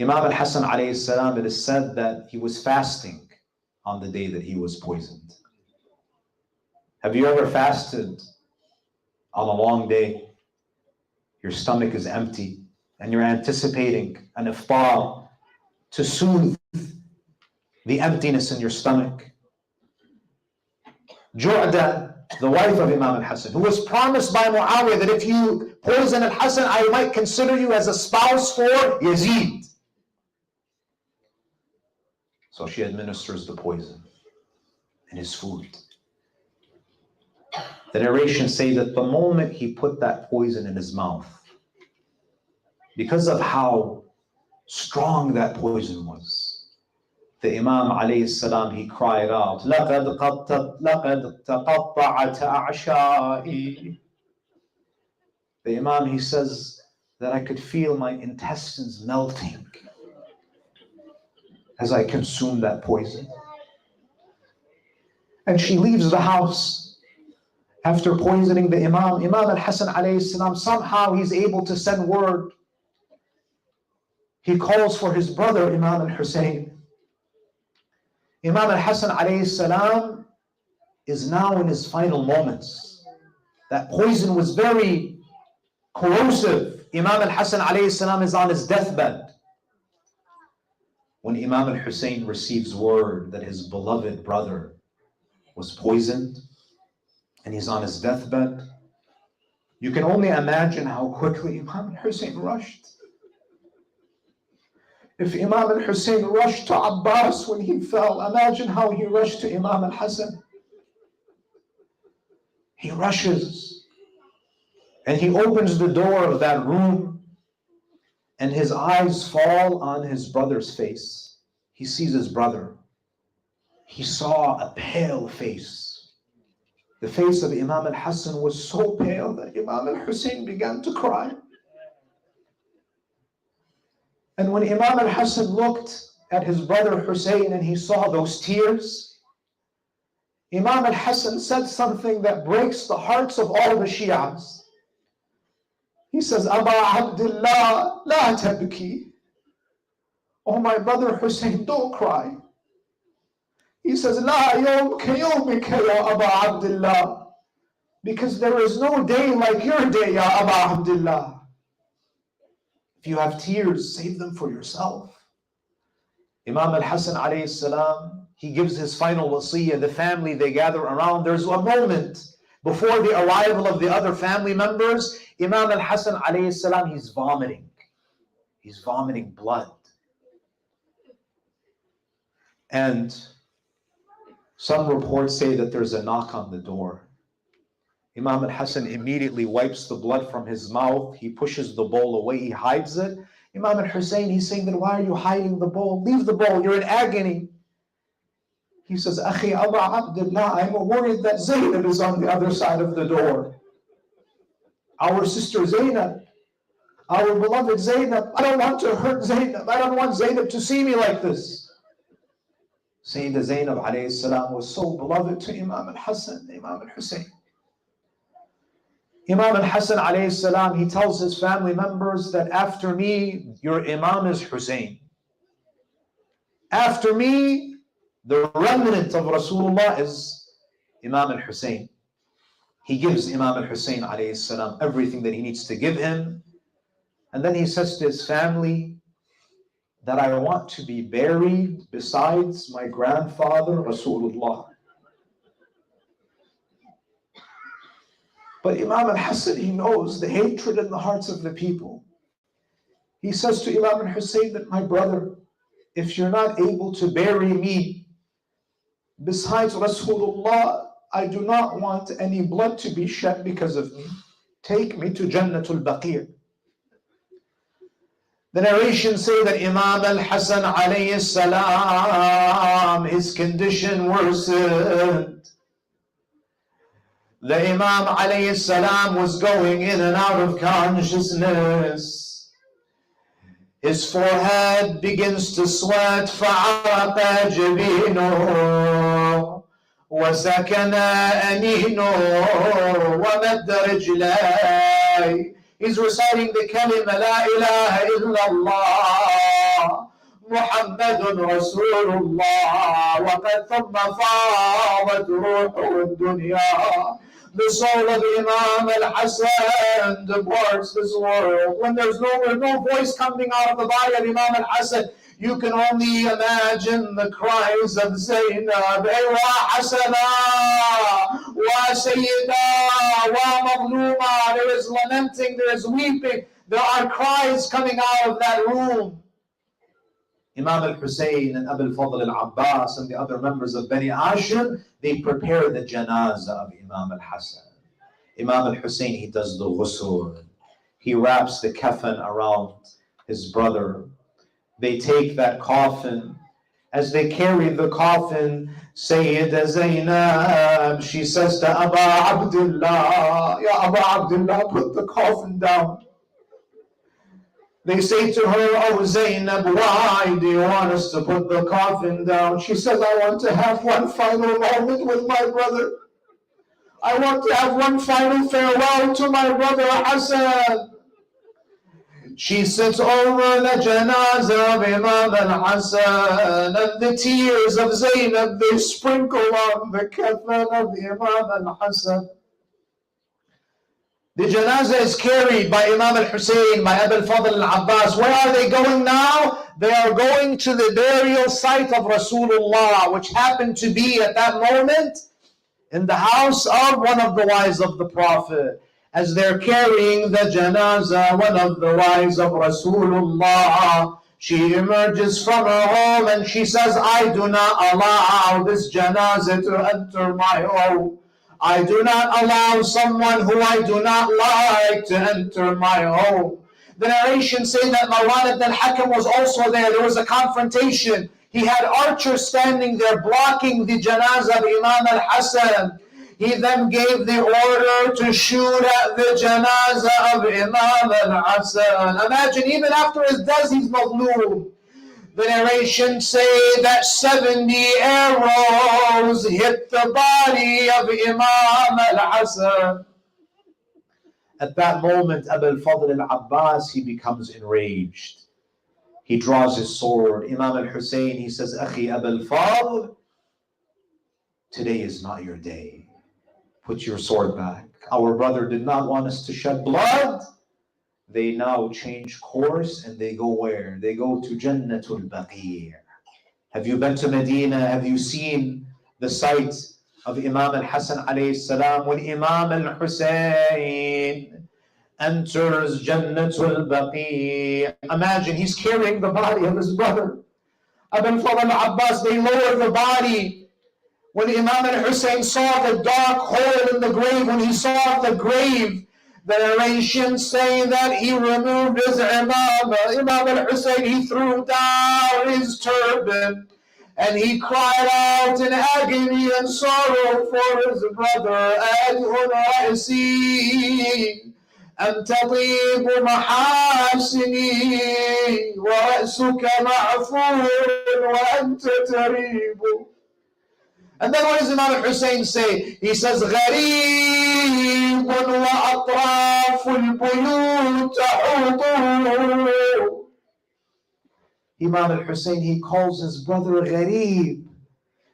Imam al-Hasan alayhi salam, it is said that he was fasting on the day that he was poisoned. Have you ever fasted on a long day? Your stomach is empty and you're anticipating an iftar to soothe the emptiness in your stomach. Ju'da, the wife of Imam al-Hasan, who was promised by Muawiyah that if you poison al-Hasan, I might consider you as a spouse for Yazid. So she administers the poison in his food. The narrations say that the moment he put that poison in his mouth, because of how strong that poison was, the Imam alayhi salam, he cried out, لَقَدْ تَقَطَّعَتْ أَعْشَائِي. The Imam, he says that I could feel my intestines melting as I consumed that poison. And she leaves the house after poisoning the Imam. Imam Ḥasan alayhi salam, somehow he's able to send word. He calls for his brother Imam al-Hussein. Imam Ḥasan alayhi salam is now in his final moments. That poison was very corrosive. Imam al-Hasan alayhi salam is on his deathbed. When Imam al-Hussein receives word that his beloved brother was poisoned and he's on his deathbed, you can only imagine how quickly Imam al-Hussein rushed. If Imam al-Hussein rushed to Abbas when he fell, imagine how he rushed to Imam al-Hasan. He rushes and he opens the door of that room and his eyes fall on his brother's face. He sees his brother. He saw a pale face. The face of Imam al-Hasan was so pale that Imam al-Hussein began to cry. And when Imam al-Hasan looked at his brother Hussein and he saw those tears, Imam al-Hasan said something that breaks the hearts of all the Shias. He says, Aba Abdullah, la tabki. Oh, my brother Hussein, don't cry. He says, La yawm ka yawmika ya Aba Abdullah. Because there is no day like your day, ya Aba Abdullah. If you have tears, save them for yourself. Imam al-Hasan alayhi salam, he gives his final wasiyah. The family, they gather around. There's a moment before the arrival of the other family members. Imam al-Hasan alayhi salam, he's vomiting. He's vomiting blood. And some reports say that there's a knock on the door. Imam al-Hasan immediately wipes the blood from his mouth. He pushes the bowl away. He hides it. Imam al-Hussein, he's saying that, why are you hiding the bowl? Leave the bowl. You're in agony. He says, Akhi Aba Abdullah, I'm worried that Zainab is on the other side of the door. Our sister Zainab, our beloved Zainab. I don't want to hurt Zainab. I don't want Zainab to see me like this. Sayyidah Zainab alayhi salam was so beloved to Imam al-Hasan, Imam al-Hussein. Imam al-Hasan alayhi salam, he tells his family members that after me, your Imam is Hussein. After me, the remnant of Rasulullah is Imam al-Hussein. He gives Imam al-Hussein alayhi salam everything that he needs to give him. And then he says to his family that I want to be buried besides my grandfather Rasulullah. But Imam al-Hasan, he knows the hatred in the hearts of the people. He says to Imam al-Hussein that, my brother, if you're not able to bury me besides Rasulullah, I do not want any blood to be shed because of me. Take me to Jannatul Baqir. The narrations say that Imam al-Hasan alayhi salam, his condition worsened. The Imam alayhi salam was going in and out of consciousness. His forehead begins to sweat. فَعَرَقَ جَبِينُهُ وَسَكَنَ أَنِينُهُ وَمَدَّ رِجْلَيْهِ. He's reciting the kalima, La ilaha illallah, Muhammadun Rasulullah, وَقَدْ ثُمَّ فَاضَتْ رُوحُ الدُّنْيَا. The soul of Imam al-Hasan departs this world. When there's no voice coming out of the body of Imam al-Hasan, you can only imagine the cries of Zainab, Ewa Hasana, Wa Sayyida, Wa Maghluma. There is lamenting, there is weeping, there are cries coming out of that room. Imam al-Hussein and Abu al-Fadl al-Abbas and the other members of Bani Hashim, they prepare the janazah of Imam al-Hasan. Imam al-Hussein, he does the ghusl. He wraps the kafan around his brother. They take that coffin. As they carry the coffin, Sayyida Zainab, she says to Aba Abdullah, Ya Aba Abdullah, put the coffin down. They say to her, oh Zainab, why do you want us to put the coffin down? She says, I want to have one final moment with my brother. I want to have one final farewell to my brother Ḥasan. She sits over the janazah of Imām Ḥasan, and the tears of Zainab, they sprinkle on the kafan of Imām Ḥasan. The janazah is carried by Imam al-Hussein, by Abu al-Fadl al-Abbas. Where are they going now? They are going to the burial site of Rasulullah, which happened to be at that moment in the house of one of the wives of the Prophet. As they're carrying the janazah, one of the wives of Rasulullah, she emerges from her home and she says, I do not allow this janazah to enter my home. I do not allow someone who I do not like to enter my home. The narrations say that Marwan ibn al-Hakam was also there. There was a confrontation. He had archers standing there blocking the janazah of Imam al-Hasan. He then gave the order to shoot at the janazah of Imam al-Hasan. Imagine, even after his death, he's mazloom. The narrations say that 70 arrows hit the body of Imam al-Hasan. At that moment, Abu al-Fadl al-Abbas, he becomes enraged. He draws his sword. Imam al-Hussein, he says, Akhi Abu al-Fadl, today is not your day. Put your sword back. Our brother did not want us to shed blood. They now change course and they go where? They go to Jannatul Baqi'. Have you been to Medina? Have you seen the site of Imam al-Hasan alayhi salam? When Imam al-Hussein enters Jannatul Baqi', imagine he's carrying the body of his brother. Abu al-Fadl al-Abbas, they lower the body. When Imam al-Hussein saw the dark hole in the grave, when he saw the grave, the narrations say that he removed his imam. Imam al-Hussein, he threw down his turban and he cried out in agony and sorrow for his brother. أَدْهُنْ رَأْسِي أَنْتَ طِيبُ مَحَاسِنِي وَرَأْسُكَ مَعْفُورٌ وَأَنْتَ تَرِيبُ. And then what does Imam al-Hussein say? He says, غَرِيبٌ وَأَطْرَافُ الْبُيُوتَ حُوطُهُ. Imam al-Hussein, he calls his brother gharib.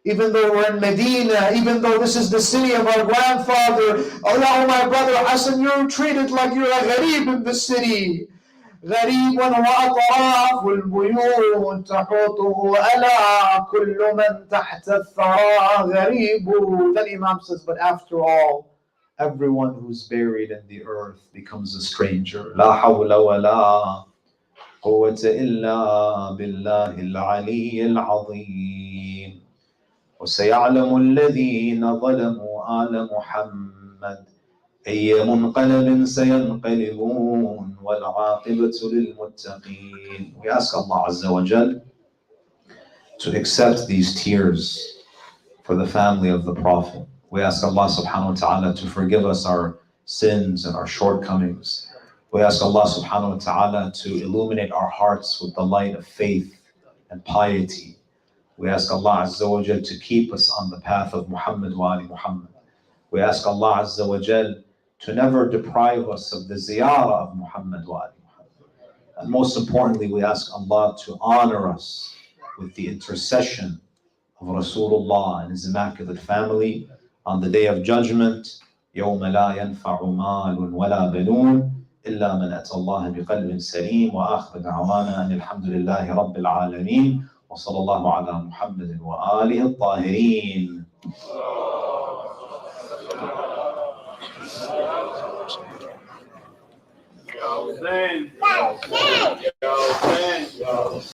Even though we're in Medina, even though this is the city of our grandfather, oh my brother Hassan, you're treated like you're a gharib in the city. غريب وأطراف البيوت تحوطه ألا كل من تحت الثرى غريب. Then Imam says, but after all, everyone who's buried in the earth becomes a stranger. لا حول ولا قوة إلا بالله العلي العظيم. وسيعلم الذين ظلموا آل محمد أي منقلب سينقلبون والعاقبة للمتقين. We ask Allah Azza wa Jal to accept these tears for the family of the Prophet. We ask Allah subhanahu wa ta'ala to forgive us our sins and our shortcomings. We ask Allah subhanahu wa ta'ala to illuminate our hearts with the light of faith and piety. We ask Allah Azza wa Jal to keep us on the path of Muhammad wa Ali Muhammad. We ask Allah Azza wa Jal to never deprive us of the ziyarah of Muhammad wa Ali Muhammad. And most importantly, we ask Allah to honor us with the intercession of Rasulullah and his immaculate family on the day of judgment. يَوْمَ لَا يَنْفَعُ مَالٌ وَلَا بَنُونَ إِلَّا مَنْ أَتَى اللَّهَ بِقَلْبٍ سَلِيمٍ. وَآخِرُ دَعْوَانَا أَنِ الْحَمْدُ لِلَّهِ رَبِّ الْعَالَمِينَ وصلى الله على محمد وآله الطاهرين.